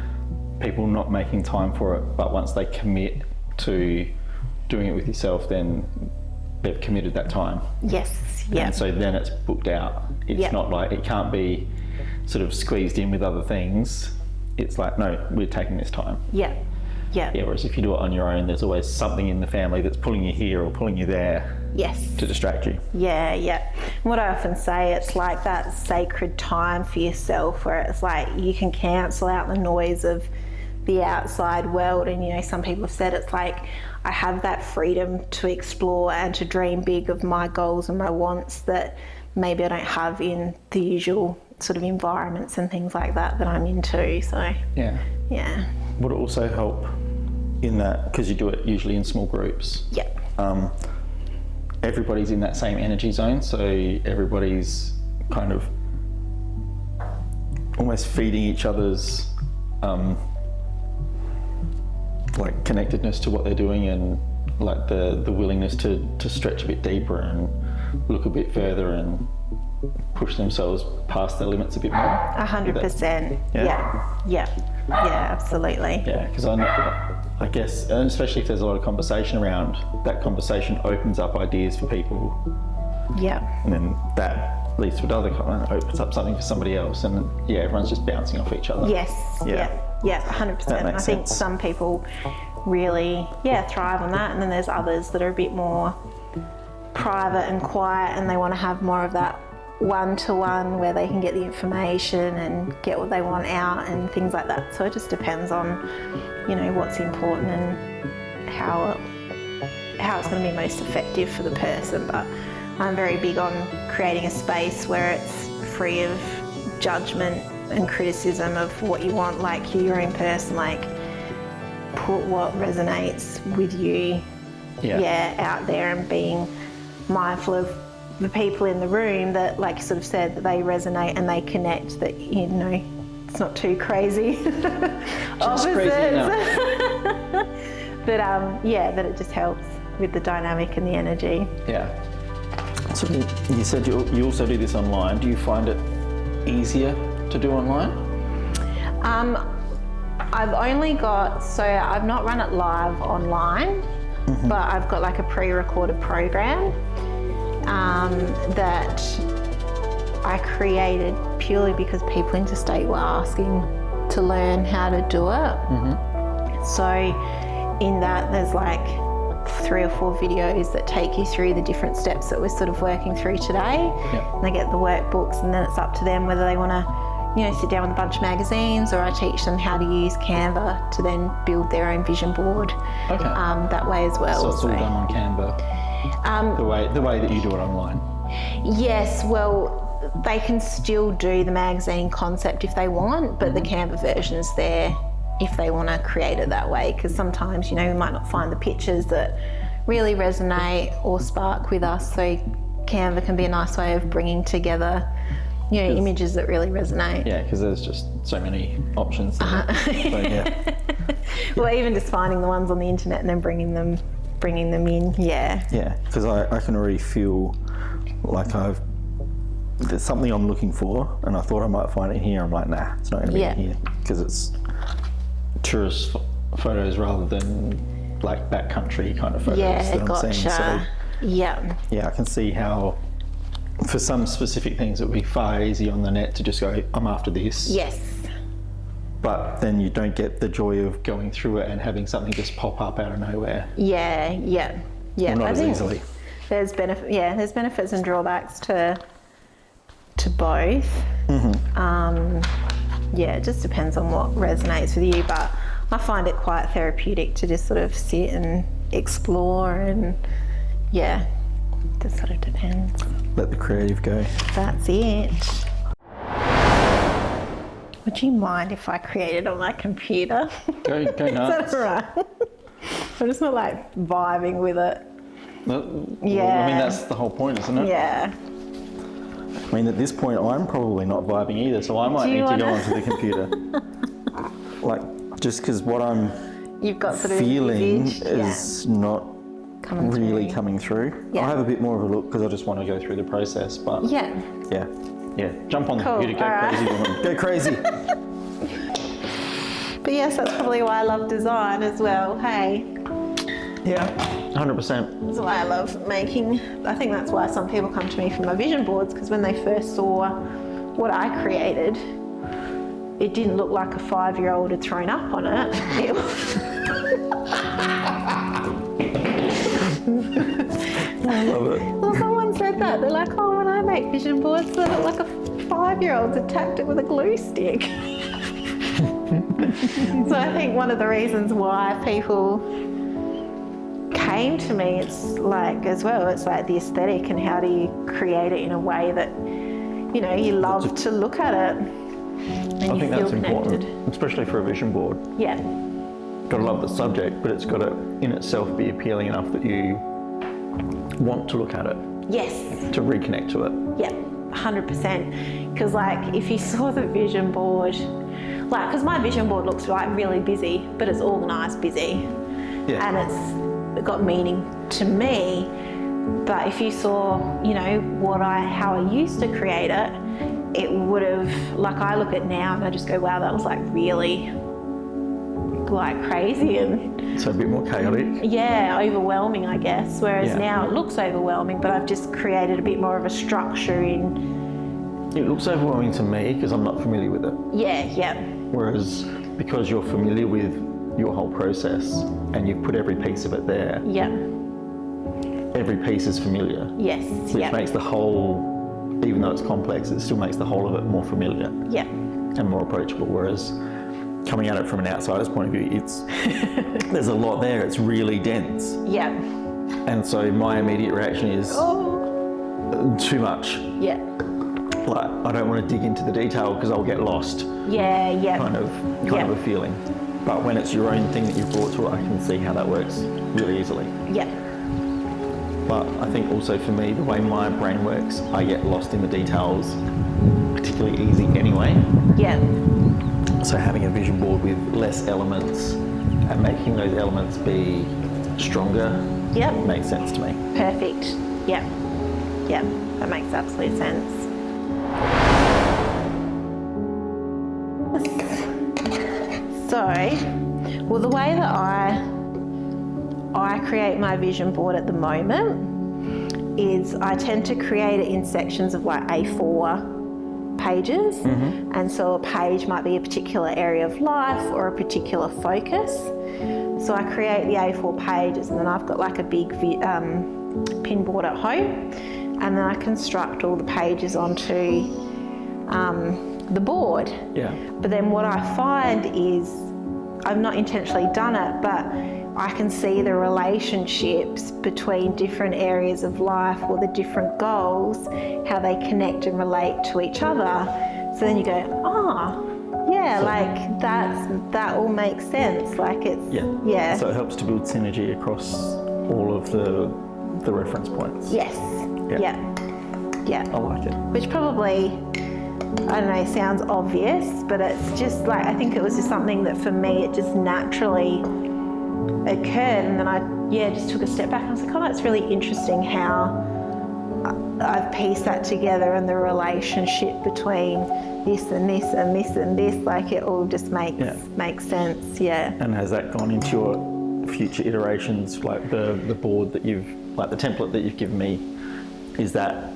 [SPEAKER 1] people not making time for it, but once they commit to doing it with yourself, then they've committed that time.
[SPEAKER 2] Yes, yeah.
[SPEAKER 1] And so then it's booked out. It's
[SPEAKER 2] Yep.
[SPEAKER 1] not like it can't be sort of squeezed in with other things. It's like, no, we're taking this time.
[SPEAKER 2] Yeah, yeah.
[SPEAKER 1] Yeah, whereas if you do it on your own, there's always something in the family that's pulling you here or pulling you there
[SPEAKER 2] Yes.
[SPEAKER 1] to distract you.
[SPEAKER 2] Yeah, yeah. What I often say, it's like that sacred time for yourself where it's like you can cancel out the noise of the outside world. And, you know, some people have said it's like I have that freedom to explore and to dream big of my goals and my wants that maybe I don't have in the usual sort of environments and things like that I'm into. So,
[SPEAKER 1] Yeah.
[SPEAKER 2] yeah.
[SPEAKER 1] Would it also help in that, because you do it usually in small groups,
[SPEAKER 2] Yeah.
[SPEAKER 1] everybody's in that same energy zone, so everybody's kind of almost feeding each other's like connectedness to what they're doing, and like the willingness to stretch a bit deeper and look a bit further and push themselves past their limits a bit more.
[SPEAKER 2] 100%.
[SPEAKER 1] Yeah?
[SPEAKER 2] Yeah. Yeah, absolutely.
[SPEAKER 1] Yeah, because I guess, and especially if there's a lot of conversation around, that conversation opens up ideas for people,
[SPEAKER 2] Yeah.
[SPEAKER 1] and then that leads to another comment, opens up something for somebody else, and yeah, everyone's just bouncing off each other.
[SPEAKER 2] Yes.
[SPEAKER 1] Yeah.
[SPEAKER 2] Yeah. 100%.
[SPEAKER 1] That makes
[SPEAKER 2] I think
[SPEAKER 1] sense.
[SPEAKER 2] some people really, thrive on that, and then there's others that are a bit more private and quiet, and they want to have more of that one-to-one where they can get the information and get what they want out and things like that. So it just depends on, you know, what's important and how it's going to be most effective for the person. But I'm very big on creating a space where it's free of judgment and criticism of what you want, like you're your own person, like put what resonates with you out there, and being mindful of the people in the room that, like you sort of said, that they resonate and they connect, that, you know, it's not too crazy.
[SPEAKER 1] Just crazy enough.
[SPEAKER 2] But that it just helps with the dynamic and the energy.
[SPEAKER 1] Yeah. So you said you also do this online. Do you find it easier to do online?
[SPEAKER 2] I've not run it live online, but I've got like a pre-recorded program that I created purely because people interstate were asking to learn how to do it. So in that, there's like 3 or 4 videos that take you through the different steps that we're sort of working through today.
[SPEAKER 1] Yep.
[SPEAKER 2] And they get the workbooks, and then it's up to them whether they want to, you know, sit down with a bunch of magazines, or I teach them how to use Canva to then build their own vision board.
[SPEAKER 1] Okay.
[SPEAKER 2] That way as well.
[SPEAKER 1] So it's all done on Canva, the way that you do it online.
[SPEAKER 2] Yes, well, they can still do the magazine concept if they want, but the Canva version is there if they want to create it that way, because sometimes, you know, we might not find the pictures that really resonate or spark with us, so Canva can be a nice way of bringing together, you know, images that really resonate.
[SPEAKER 1] Yeah, because there's just so many options. So, yeah.
[SPEAKER 2] Well, even just finding the ones on the internet and then bringing them in. Yeah.
[SPEAKER 1] Yeah, because I can already feel like there's something I'm looking for, and I thought I might find it here. I'm like, nah, it's not going to be in here, because it's tourist photos rather than like backcountry kind of photos that I'm seeing. So
[SPEAKER 2] yeah,
[SPEAKER 1] I can see how for some specific things it would be far easier on the net to just go, I'm after this.
[SPEAKER 2] Yes.
[SPEAKER 1] But then you don't get the joy of going through it and having something just pop up out of nowhere.
[SPEAKER 2] Yeah.
[SPEAKER 1] Well, not
[SPEAKER 2] I
[SPEAKER 1] as
[SPEAKER 2] think
[SPEAKER 1] easily.
[SPEAKER 2] There's benefits and drawbacks to both. It just depends on what resonates with you, but I find it quite therapeutic to just sort of sit and explore, and it just sort of depends.
[SPEAKER 1] Let the creative go.
[SPEAKER 2] That's it. Would you mind if I created on my computer?
[SPEAKER 1] Go nuts.
[SPEAKER 2] Is that all right? I'm just not like vibing with it.
[SPEAKER 1] Well, I mean, that's the whole point, isn't it?
[SPEAKER 2] Yeah.
[SPEAKER 1] I mean, at this point, I'm probably not vibing either, so I might need to go onto the computer. Like, just because what I'm
[SPEAKER 2] You've got sort of
[SPEAKER 1] feeling
[SPEAKER 2] envisaged,
[SPEAKER 1] is not
[SPEAKER 2] coming
[SPEAKER 1] coming through.
[SPEAKER 2] Yeah.
[SPEAKER 1] I'll have a bit more of a look because I just want to go through the process, but yeah. Jump on the computer, go crazy, woman. Go crazy.
[SPEAKER 2] But yes, that's probably why I love design as well, hey?
[SPEAKER 1] Yeah. 100%.
[SPEAKER 2] That's why I love making. I think that's why some people come to me for my vision boards, because when they first saw what I created, it didn't look like a 5-year-old had thrown up on it. It was
[SPEAKER 1] I love it.
[SPEAKER 2] well, someone said that. They're like, oh, when I make vision boards, they look like a 5-year-old's attacked it with a glue stick. So I think one of the reasons why people came to me, it's like as well, it's like the aesthetic and how do you create it in a way that, you know, you love to look at it and
[SPEAKER 1] I
[SPEAKER 2] you
[SPEAKER 1] think
[SPEAKER 2] feel
[SPEAKER 1] that's
[SPEAKER 2] connected.
[SPEAKER 1] important, especially for a vision board.
[SPEAKER 2] Yeah,
[SPEAKER 1] Got to love the subject, but it's got to, in itself, be appealing enough that you want to look at it,
[SPEAKER 2] yes,
[SPEAKER 1] to reconnect to it.
[SPEAKER 2] yeah, 100%. Because like if you saw the vision board, like, because my vision board looks like really busy, but it's organised busy.
[SPEAKER 1] Yeah.
[SPEAKER 2] And it's got meaning to me. But if you saw, you know, how I used to create it, it would have, like I look at now and I just go, wow, that was like really like crazy and
[SPEAKER 1] So a bit more chaotic.
[SPEAKER 2] yeah, overwhelming, I guess. Whereas
[SPEAKER 1] Yeah.
[SPEAKER 2] now it looks overwhelming, but I've just created a bit more of a structure in,
[SPEAKER 1] It looks overwhelming to me because I'm not familiar with it.
[SPEAKER 2] yeah,
[SPEAKER 1] Whereas because you're familiar with your whole process and you've put every piece of it there,
[SPEAKER 2] yeah,
[SPEAKER 1] every piece is familiar,
[SPEAKER 2] yes,
[SPEAKER 1] which
[SPEAKER 2] yeah,
[SPEAKER 1] makes the whole, even though it's complex, it still makes the whole of it more familiar
[SPEAKER 2] yeah,
[SPEAKER 1] and more approachable. Whereas coming at it from an outsider's point of view, it's there's a lot there. It's really dense,
[SPEAKER 2] yeah,
[SPEAKER 1] and so my immediate reaction is
[SPEAKER 2] oh,
[SPEAKER 1] too much.
[SPEAKER 2] yeah,
[SPEAKER 1] Like I don't want to dig into the detail because I'll get lost.
[SPEAKER 2] yeah,
[SPEAKER 1] Kind of a feeling. But when it's your own thing that you've brought to it, I can see how that works really easily.
[SPEAKER 2] yeah,
[SPEAKER 1] But I think also for me, the way my brain works, I get lost in the details particularly easy anyway.
[SPEAKER 2] yeah,
[SPEAKER 1] So having a vision board with less elements and making those elements be stronger
[SPEAKER 2] yep,
[SPEAKER 1] makes sense to me.
[SPEAKER 2] perfect, yeah, yeah, that makes absolute sense. So, well, the way that I create my vision board at the moment is I tend to create it in sections of like A4 pages. And so a page might be a particular area of life or a particular focus. So I create the A4 pages and then I've got like a big pin board at home, and then I construct all the pages onto the board.
[SPEAKER 1] Yeah.
[SPEAKER 2] But then what I find is, I've not intentionally done it, but I can see the relationships between different areas of life or the different goals, how they connect and relate to each other. So then you go, yeah,
[SPEAKER 1] So-
[SPEAKER 2] like that all makes sense. Like it's, yeah.
[SPEAKER 1] So it helps to build synergy across all of the reference points.
[SPEAKER 2] Yes,
[SPEAKER 1] Yeah.
[SPEAKER 2] yeah.
[SPEAKER 1] I like it.
[SPEAKER 2] Which probably, I don't know, sounds obvious, but it's just like, I think it was just something that for me, it just naturally occurred. And then I, just took a step back and I was like, oh, that's really interesting how I've pieced that together and the relationship between this and this and this and this, like it all just makes sense, yeah.
[SPEAKER 1] And has that gone into your future iterations, like the board that like the template that you've given me, is that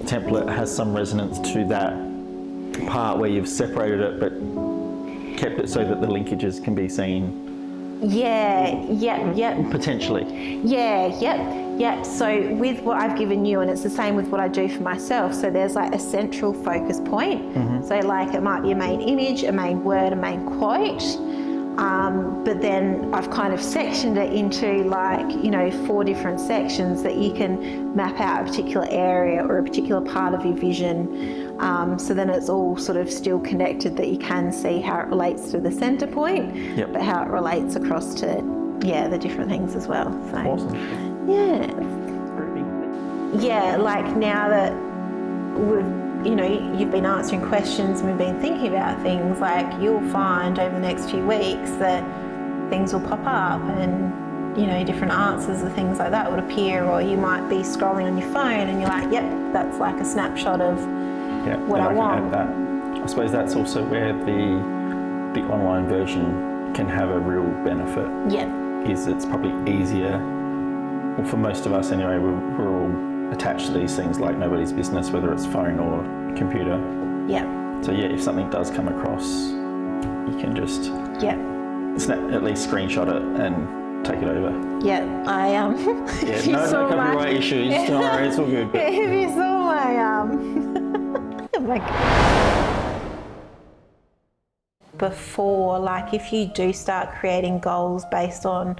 [SPEAKER 1] template has some resonance to that part where you've separated it but kept it so that the linkages can be seen?
[SPEAKER 2] Yeah.
[SPEAKER 1] Potentially.
[SPEAKER 2] Yeah. So with what I've given you, and it's the same with what I do for myself, so there's like a central focus point. So like it might be a main image, a main word, a main quote, but then I've kind of sectioned it into like, 4 different sections that you can map out a particular area or a particular part of your vision. So then it's all sort of still connected, that you can see how it relates to the centre point, but how it relates across to, the different things as well. So,
[SPEAKER 1] Awesome.
[SPEAKER 2] yeah. Yeah, like now that you've been answering questions and we've been thinking about things, like you'll find over the next few weeks that things will pop up and, different answers or things like that would appear, or you might be scrolling on your phone and you're like, yep, that's like a snapshot of what I want.
[SPEAKER 1] Can add that. I suppose that's also where the online version can have a real benefit.
[SPEAKER 2] Yeah.
[SPEAKER 1] Is it's probably easier well, for most of us anyway, we're all attached to these things like nobody's business, whether it's phone or computer.
[SPEAKER 2] Yeah.
[SPEAKER 1] So yeah, if something does come across, you can just at least screenshot it and take it over.
[SPEAKER 2] Yeah,
[SPEAKER 1] Yeah, no copyright issues. Don't worry, it's all good. But...
[SPEAKER 2] If you saw before, like if you do start creating goals based on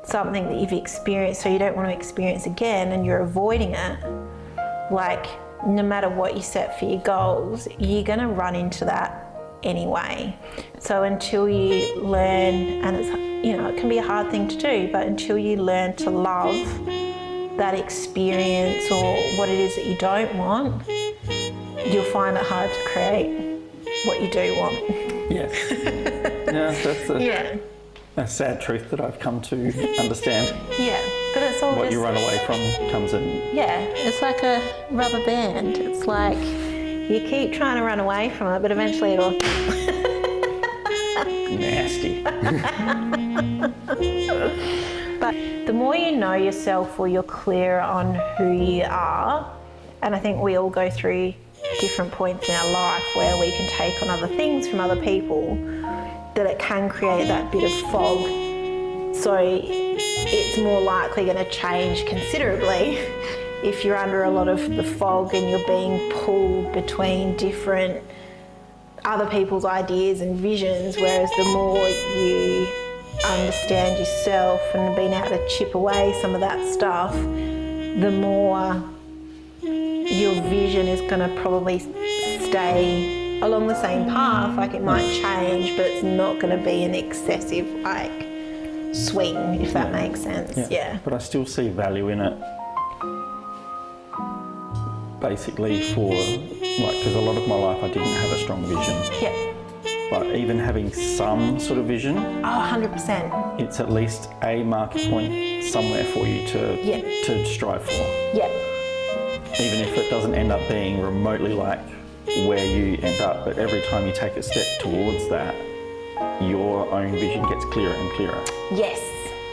[SPEAKER 2] something that you've experienced, so you don't want to experience again, and you're avoiding it, like no matter what you set for your goals, you're going to run into that anyway. So until you learn, and it's, you know, it can be a hard thing to do, but until you learn to love that experience or what it is that you don't want, you'll find it hard to create what you do want.
[SPEAKER 1] Yeah. That's a sad truth that I've come to understand.
[SPEAKER 2] Yeah, but it's all
[SPEAKER 1] what you run away from comes in.
[SPEAKER 2] Yeah, it's like a rubber band. It's like you keep trying to run away from it, but eventually it'll...
[SPEAKER 1] Nasty.
[SPEAKER 2] But the more you know yourself, or you're clearer on who you are, and I think we all go through different points in our life where we can take on other things from other people, that it can create that bit of fog. So it's more likely going to change considerably if you're under a lot of the fog and you're being pulled between different other people's ideas and visions, whereas the more you understand yourself and being able to chip away some of that stuff, the more your vision is going to probably stay along the same path. Like it might change, but it's not going to be an excessive like swing, if that makes sense. Yeah.
[SPEAKER 1] But I still see value in it, basically for like, because a lot of my life I didn't have a strong vision.
[SPEAKER 2] Yeah.
[SPEAKER 1] But even having some sort of vision,
[SPEAKER 2] 100%.
[SPEAKER 1] it's at least a marker point somewhere for you to strive for.
[SPEAKER 2] Yeah.
[SPEAKER 1] Even if it doesn't end up being remotely like where you end up, but every time you take a step towards that, your own vision gets clearer and clearer.
[SPEAKER 2] Yes.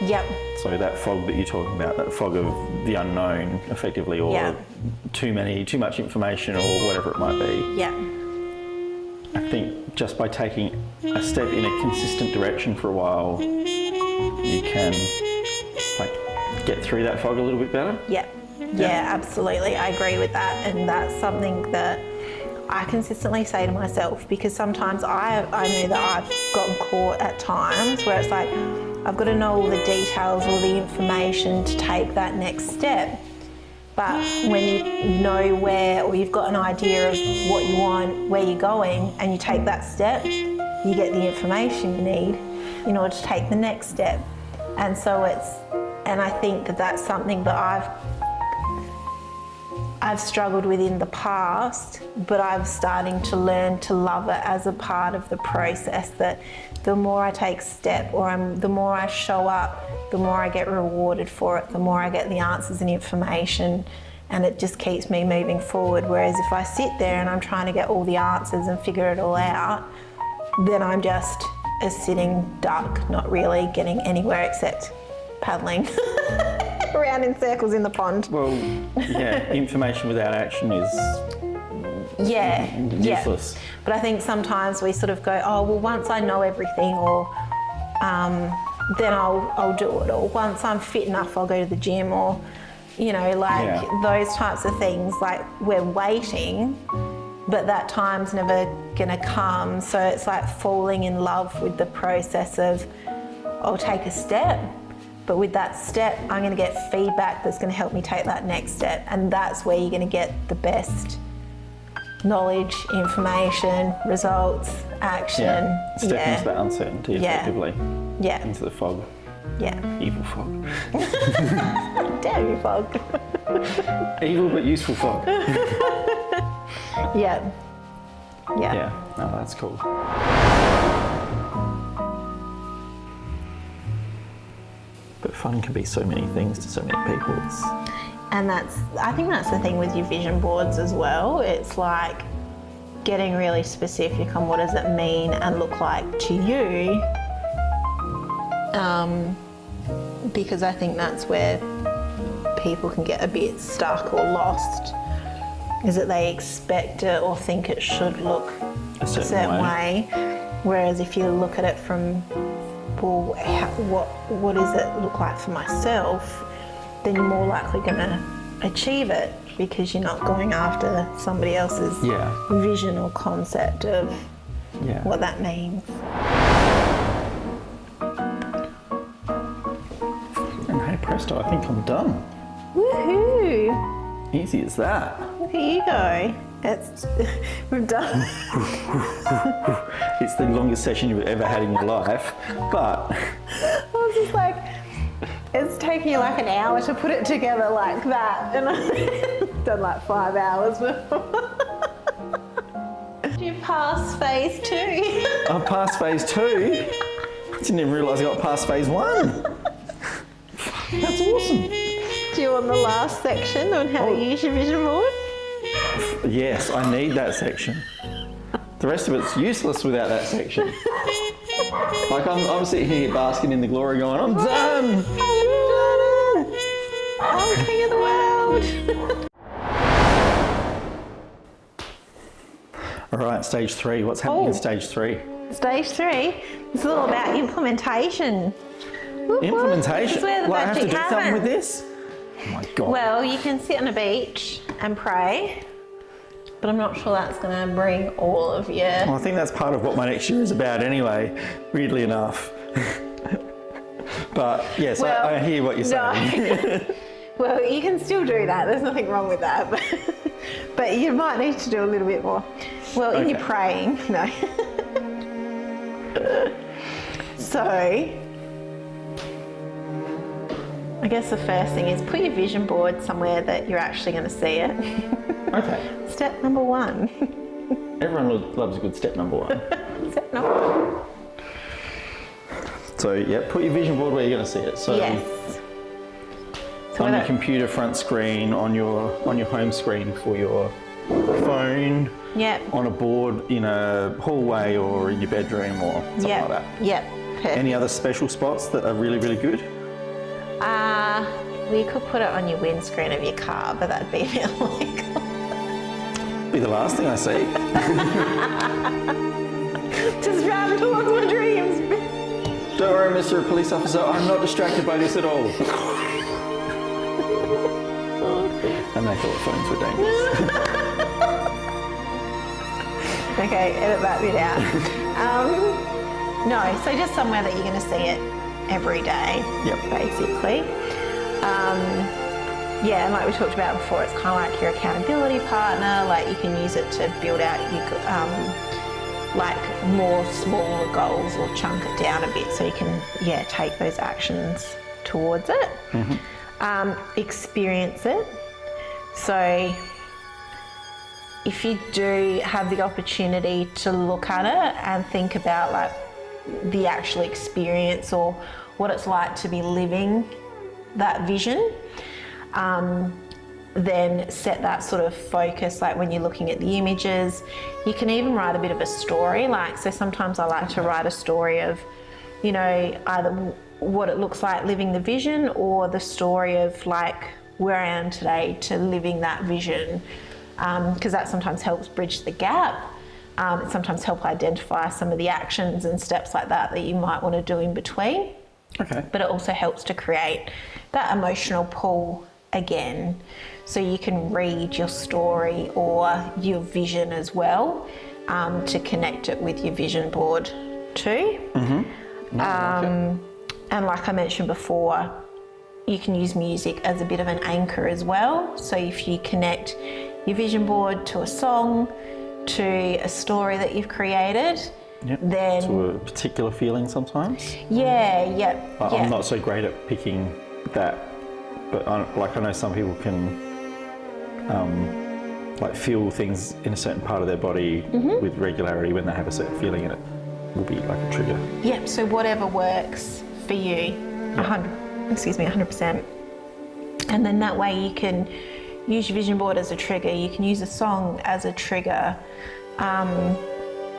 [SPEAKER 2] Yep.
[SPEAKER 1] So that fog that you're talking about, that fog of the unknown, effectively, or too much information, or whatever it might be.
[SPEAKER 2] Yeah.
[SPEAKER 1] I think just by taking a step in a consistent direction for a while, you can like get through that fog a little bit better.
[SPEAKER 2] Yeah. Yeah, absolutely. I agree with that. And that's something that I consistently say to myself, because sometimes I know that I've gotten caught at times where it's like, I've got to know all the details, all the information to take that next step. But when you know where, or you've got an idea of what you want, where you're going, and you take that step, you get the information you need in order to take the next step. And so and I think that that's something that I've struggled with in the past, but I'm starting to learn to love it as a part of the process, that the more I take step, or the more I show up, the more I get rewarded for it, the more I get the answers and information, and it just keeps me moving forward. Whereas if I sit there and I'm trying to get all the answers and figure it all out, then I'm just a sitting duck, not really getting anywhere except paddling around in circles in the pond.
[SPEAKER 1] Well, yeah, information without action is useless.
[SPEAKER 2] Yeah. But I think sometimes we sort of go, oh, well, once I know everything, or then I'll do it, or once I'm fit enough, I'll go to the gym, or, you know, like those types of things. Like we're waiting, but that time's never gonna come. So it's like falling in love with the process of, I'll take a step, but with that step, I'm gonna get feedback that's gonna help me take that next step. And that's where you're gonna get the best knowledge, information, results, action.
[SPEAKER 1] Yeah, step into that uncertainty effectively.
[SPEAKER 2] Yeah.
[SPEAKER 1] Into the fog.
[SPEAKER 2] Yeah.
[SPEAKER 1] Evil fog.
[SPEAKER 2] Damn you, fog.
[SPEAKER 1] Evil but useful fog.
[SPEAKER 2] Yeah. Yeah.
[SPEAKER 1] Yeah, no, that's cool. But fun can be so many things to so many people.
[SPEAKER 2] And I think that's the thing with your vision boards as well. It's like getting really specific on what does it mean and look like to you. Because I think that's where people can get a bit stuck or lost is that they expect it or think it should look a certain way. Whereas if you look at it from, well, what does it look like for myself, then you're more likely going to achieve it because you're not going after somebody else's vision or concept of what that means.
[SPEAKER 1] And hey presto, I think I'm done.
[SPEAKER 2] Woohoo!
[SPEAKER 1] Easy as that.
[SPEAKER 2] Look at you go. We've done.
[SPEAKER 1] It's the longest session you've ever had in your life, but
[SPEAKER 2] I was just like, it's taking you like an hour to put it together like that, and I've done like 5 hours before. Did you pass phase 2?
[SPEAKER 1] I passed phase 2. I didn't even realise I got past phase 1. That's awesome.
[SPEAKER 2] Do you want the last section on how to use your vision board?
[SPEAKER 1] Yes, I need that section. The rest of it's useless without that section. Like I'm sitting here basking in the glory going, I'm done!
[SPEAKER 2] I'm king of the world!
[SPEAKER 1] All right, stage 3. What's happening in stage 3?
[SPEAKER 2] Stage 3 is all about implementation.
[SPEAKER 1] Implementation?
[SPEAKER 2] This is where the
[SPEAKER 1] Like I have to
[SPEAKER 2] magic
[SPEAKER 1] do something
[SPEAKER 2] happens.
[SPEAKER 1] with this? Oh my God.
[SPEAKER 2] Well, you can sit on a beach and pray, but I'm not sure that's going to bring all of your...
[SPEAKER 1] Well, I think that's part of what my next year is about anyway, weirdly enough. But yes,
[SPEAKER 2] Well,
[SPEAKER 1] I hear what you're saying.
[SPEAKER 2] No. Well, you can still do that. There's nothing wrong with that. But you might need to do a little bit more. Well, in your praying, no. So, I guess the first thing is put your vision board somewhere that you're actually going to see it.
[SPEAKER 1] Okay.
[SPEAKER 2] Step number 1.
[SPEAKER 1] Everyone loves a good step number 1.
[SPEAKER 2] Step number 1.
[SPEAKER 1] So, yeah, put your vision board where you're going to see it. So,
[SPEAKER 2] Yes. So
[SPEAKER 1] on your computer front screen, on your home screen for your phone,
[SPEAKER 2] Yep.
[SPEAKER 1] on a board in a hallway or in your bedroom or something like that.
[SPEAKER 2] Yep. Perfect.
[SPEAKER 1] Any other special spots that are really, really good?
[SPEAKER 2] Well, you could put it on your windscreen of your car, but that'd be a bit illegal.
[SPEAKER 1] Be the last thing I see.
[SPEAKER 2] Just driving towards my dreams.
[SPEAKER 1] Don't worry, Mr. Police Officer, I'm not distracted by this at all. And they thought phones were dangerous.
[SPEAKER 2] Okay, edit that bit out. No, so just somewhere that you're going to see it every day, basically. Yeah, and like we talked about before, it's kind of like your accountability partner. Like you can use it to build out your like more smaller goals or chunk it down a bit so you can take those actions towards it. Experience it. So if you do have the opportunity to look at it and think about like the actual experience or what it's like to be living that vision, then set that sort of focus, like when you're looking at the images. You can even write a bit of a story, like, so sometimes I like to write a story of, you know, either what it looks like living the vision or the story of like where I am today to living that vision, because that sometimes helps bridge the gap. It sometimes helps identify some of the actions and steps like that that you might want to do in between.
[SPEAKER 1] Okay.
[SPEAKER 2] But it also helps to create that emotional pull again, so you can read your story or your vision as well, to connect it with your vision board too. And like I mentioned before, you can use music as a bit of an anchor as well. So if you connect your vision board to a song, to a story that you've created, then
[SPEAKER 1] to a particular feeling sometimes.
[SPEAKER 2] I'm
[SPEAKER 1] not so great at picking that, but I know some people can like feel things in a certain part of their body with regularity when they have a certain feeling, and it will be like a trigger.
[SPEAKER 2] Yep. So whatever works for you, 100%. And then that way you can use your vision board as a trigger. You can use a song as a trigger.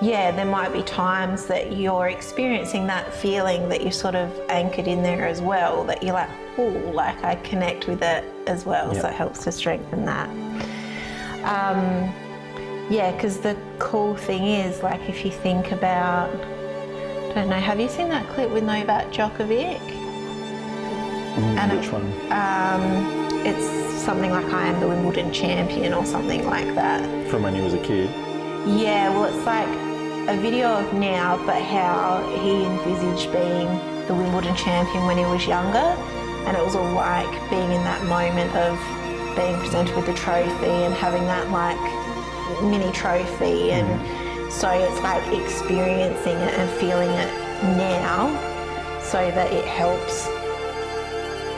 [SPEAKER 2] there might be times that you're experiencing that feeling that you're sort of anchored in there as well, that you're like, oh, like I connect with it as well. So it helps to strengthen that. Because the cool thing is, like, if you think about, I don't know, have you seen that clip with Novak Djokovic?
[SPEAKER 1] Which one?
[SPEAKER 2] It's something like I am the Wimbledon champion or something like that.
[SPEAKER 1] From when he was a kid?
[SPEAKER 2] Yeah, well, it's like a video of now, but how he envisaged being the Wimbledon champion when he was younger. And it was all like being in that moment of being presented with the trophy and having that like mini trophy. And so it's like experiencing it and feeling it now so that it helps,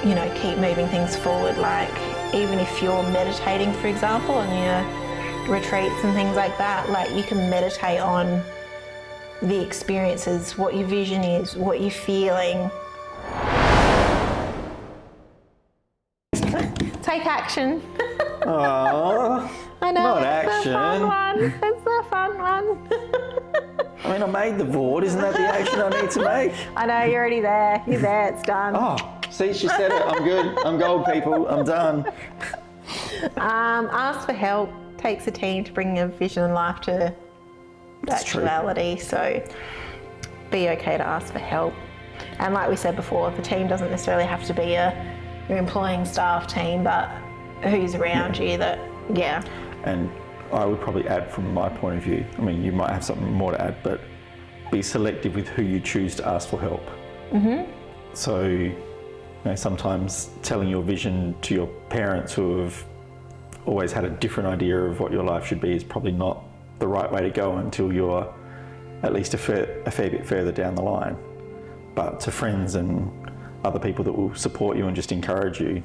[SPEAKER 2] you know, keep moving things forward. Like even if you're meditating, for example, on your retreats and things like that, like you can meditate on the experiences, what your vision is, what you're feeling. Take action.
[SPEAKER 1] Oh,
[SPEAKER 2] I know,
[SPEAKER 1] not
[SPEAKER 2] it's
[SPEAKER 1] action.
[SPEAKER 2] the fun one. It's the fun one.
[SPEAKER 1] I mean, I made the board. Isn't that the action I need to make?
[SPEAKER 2] I know, you're already there. You're there, it's done.
[SPEAKER 1] Oh, see, she said it. I'm good. I'm gold, people. I'm done.
[SPEAKER 2] Ask for help. Takes a team to bring a vision and life to actuality. So be okay to ask for help. And like we said before, the team doesn't necessarily have to be your employing staff team, but who's around you that,
[SPEAKER 1] And I would probably add from my point of view, I mean, you might have something more to add, but be selective with who you choose to ask for help. So, you know, sometimes telling your vision to your parents who have always had a different idea of what your life should be is probably not the right way to go until you're at least a fair bit further down the line. But to friends and other people that will support you and just encourage you,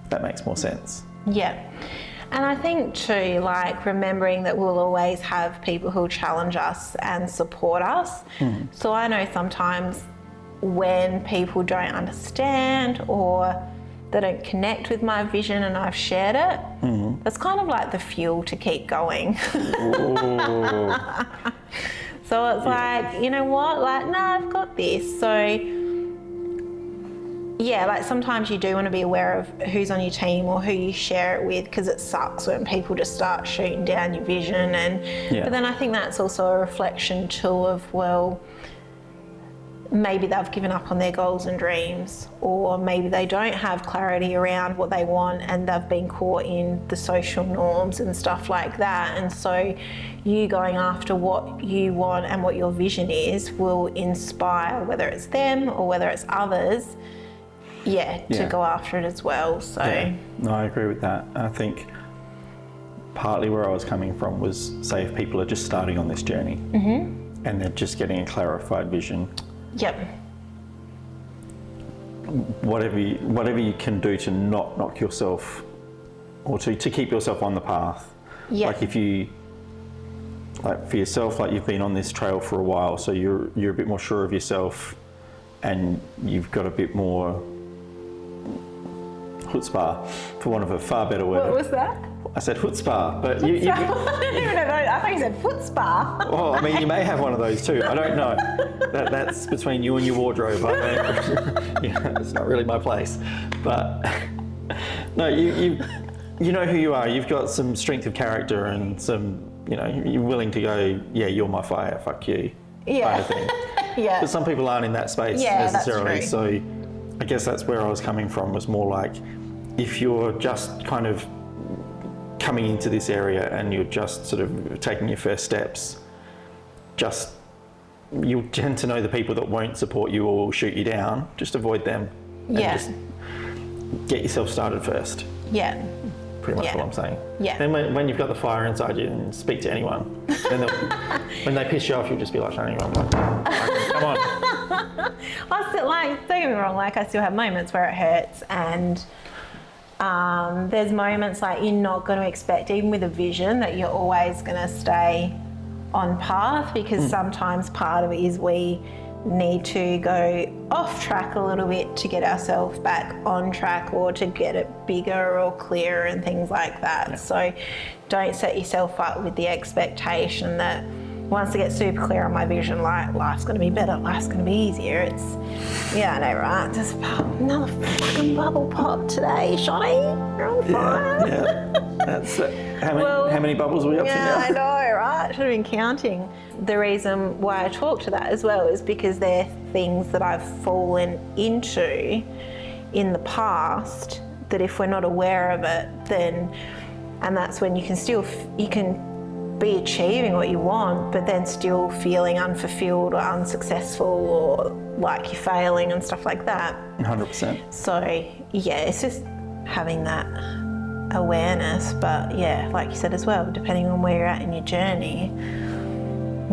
[SPEAKER 1] that makes more sense.
[SPEAKER 2] Yeah. And I think too, like remembering that we'll always have people who'll challenge us and support us. So I know sometimes when people don't understand or they don't connect with my vision and I've shared it, that's kind of like the fuel to keep going. So it's like, you know what, like, no, I've got this. So yeah, like sometimes you do want to be aware of who's on your team or who you share it with, because it sucks when people just start shooting down your vision. But then I think that's also a reflection too of, well, maybe they've given up on their goals and dreams, or maybe they don't have clarity around what they want and they've been caught in the social norms and stuff like that. And so you going after what you want and what your vision is will inspire, whether it's them or whether it's others, to go after it as well. So
[SPEAKER 1] No, I agree with that. I think partly where I was coming from was, say, if people are just starting on this journey and they're just getting a clarified vision. Whatever you can do to not knock yourself, or to keep yourself on the path. Like if you, like for yourself, like you've been on this trail for a while, so you're a bit more sure of yourself, and you've got a bit more chutzpah, for want of a far better word.
[SPEAKER 2] What was that?
[SPEAKER 1] I said chutzpah, but
[SPEAKER 2] I don't even know. I thought you said foot spa.
[SPEAKER 1] Well, I mean, you may have one of those too. I don't know. That's between you and your wardrobe. I mean, it's not really my place. But no, you know who you are. You've got some strength of character and some, you know, you're willing to go, yeah, you're my fire, fuck you, kind of thing. But some people aren't in that space necessarily.
[SPEAKER 2] That's true.
[SPEAKER 1] So I guess that's where I was coming from, was more like, if you're just kind of coming into this area and you're just sort of taking your first steps, you'll tend to know the people that won't support you or will shoot you down. Just avoid them. And just get yourself started first. Pretty much what I'm saying. Then when you've got the fire inside you, and speak to anyone. Then when they piss you off, you'll just be like, Chani, come on.
[SPEAKER 2] I still, like, don't get me wrong, like I still have moments where it hurts, and there's moments like you're not going to expect, even with a vision, that you're always going to stay on path, because sometimes part of it is we need to go off track a little bit to get ourselves back on track, or to get it bigger or clearer and things like that. So don't set yourself up with the expectation that once I get super clear on my vision, like life's going to be better, life's going to be easier. It's, yeah, I know, right? Just another fucking bubble pop today, Chani. You're on fire.
[SPEAKER 1] Yeah. That's how many bubbles are we up to now?
[SPEAKER 2] I know, right? Should have been counting. The reason why I talk to that as well is because they're things that I've fallen into in the past that if we're not aware of it, then, and that's when you can be achieving what you want, but then still feeling unfulfilled or unsuccessful or like you're failing and stuff like that.
[SPEAKER 1] 100%.
[SPEAKER 2] So yeah, it's just having that awareness, but yeah, like you said as well, depending on where you're at in your journey,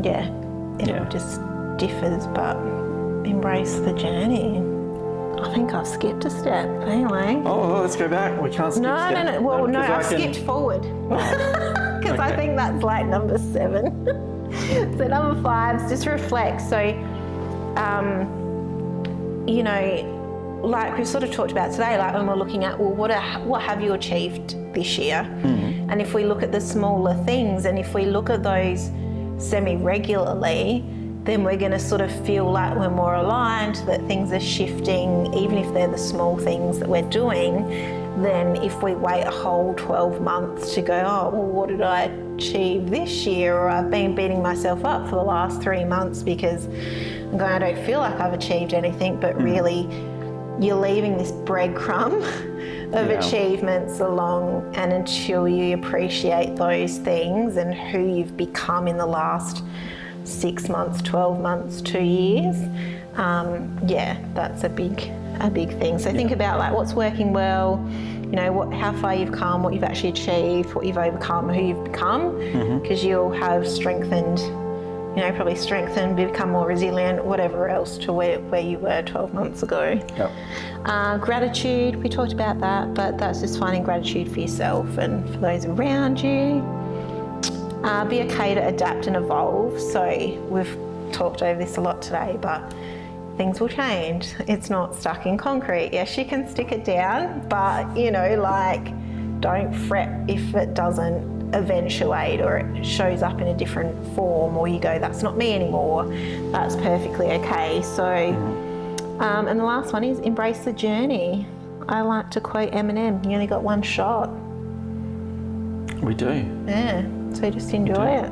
[SPEAKER 2] it all just differs, but embrace the journey. I think I've skipped a step anyway.
[SPEAKER 1] Oh, let's go back. We can't skip a step.
[SPEAKER 2] No. Well, no, I've skipped forward. Because I think that's like number 7. So number 5 is just reflect. So, you know, like we've sort of talked about today, like when we're looking at, well, what have you achieved this year? Mm-hmm. And if we look at the smaller things, and if we look at those semi-regularly, then we're going to sort of feel like we're more aligned, that things are shifting, even if they're the small things that we're doing. Then if we wait a whole 12 months to go, oh, well, what did I achieve this year? Or I've been beating myself up for the last 3 months because I'm going, I don't feel like I've achieved anything, but really you're leaving this breadcrumb of achievements along, and until you appreciate those things and who you've become in the last 6 months, 12 months, 2 years, that's a big thing. So think about like what's working well, you know, how far you've come, what you've actually achieved, what you've overcome, who you've become, because you'll have strengthened, you know, probably strengthened, become more resilient, whatever else to where you were 12 months ago. Yep. Gratitude, we talked about that, but that's just finding gratitude for yourself and for those around you. Be okay to adapt and evolve. So we've talked over this a lot today, but things will change. It's not stuck in concrete. Yes, you can stick it down, but you know, like, don't fret if it doesn't eventuate or it shows up in a different form, or you go, that's not me anymore. That's perfectly okay. So, and the last one is embrace the journey. I like to quote Eminem, you only got one shot.
[SPEAKER 1] We do.
[SPEAKER 2] Yeah. So just enjoy it.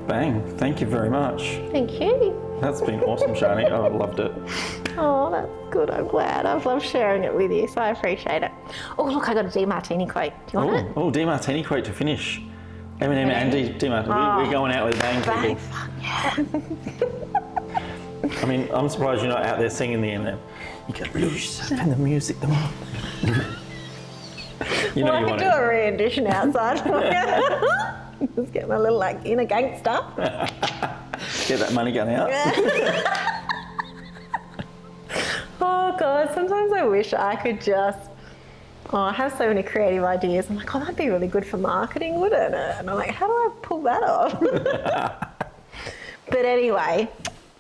[SPEAKER 1] Bang. Thank you very much.
[SPEAKER 2] Thank you.
[SPEAKER 1] That's been awesome, Chani. Oh, I loved it.
[SPEAKER 2] Oh, that's good. I'm glad. I've loved sharing it with you, so I appreciate it. Oh, look, I got a DiMartini quote. Do you want it?
[SPEAKER 1] Oh, DiMartini quote to finish. Eminem and DiMartini. We're going out with a bang, people.
[SPEAKER 2] Fuck yeah.
[SPEAKER 1] I mean, I'm surprised you're not out there singing the Eminem. You can lose yourself in the music, the more. You know,
[SPEAKER 2] I could do a rendition outside. Just get my little like inner gangster.
[SPEAKER 1] Get that money gun out.
[SPEAKER 2] Oh God, sometimes I wish I could just, I have so many creative ideas. I'm like, oh, that'd be really good for marketing, wouldn't it? And I'm like, how do I pull that off? But anyway,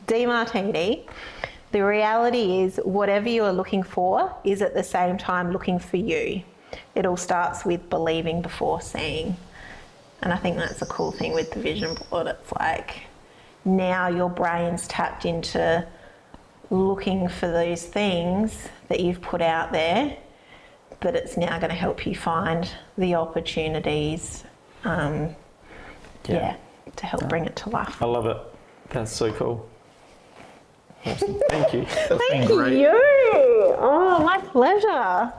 [SPEAKER 2] DiMartini, the reality is whatever you are looking for is at the same time looking for you. It all starts with believing before seeing. And I think that's a cool thing with the vision board. It's like now your brain's tapped into looking for those things that you've put out there, but it's now going to help you find the opportunities, to help bring it to life.
[SPEAKER 1] I love it. That's so cool. Awesome. Thank you. That's
[SPEAKER 2] Thank
[SPEAKER 1] been great.
[SPEAKER 2] you. Oh, my pleasure.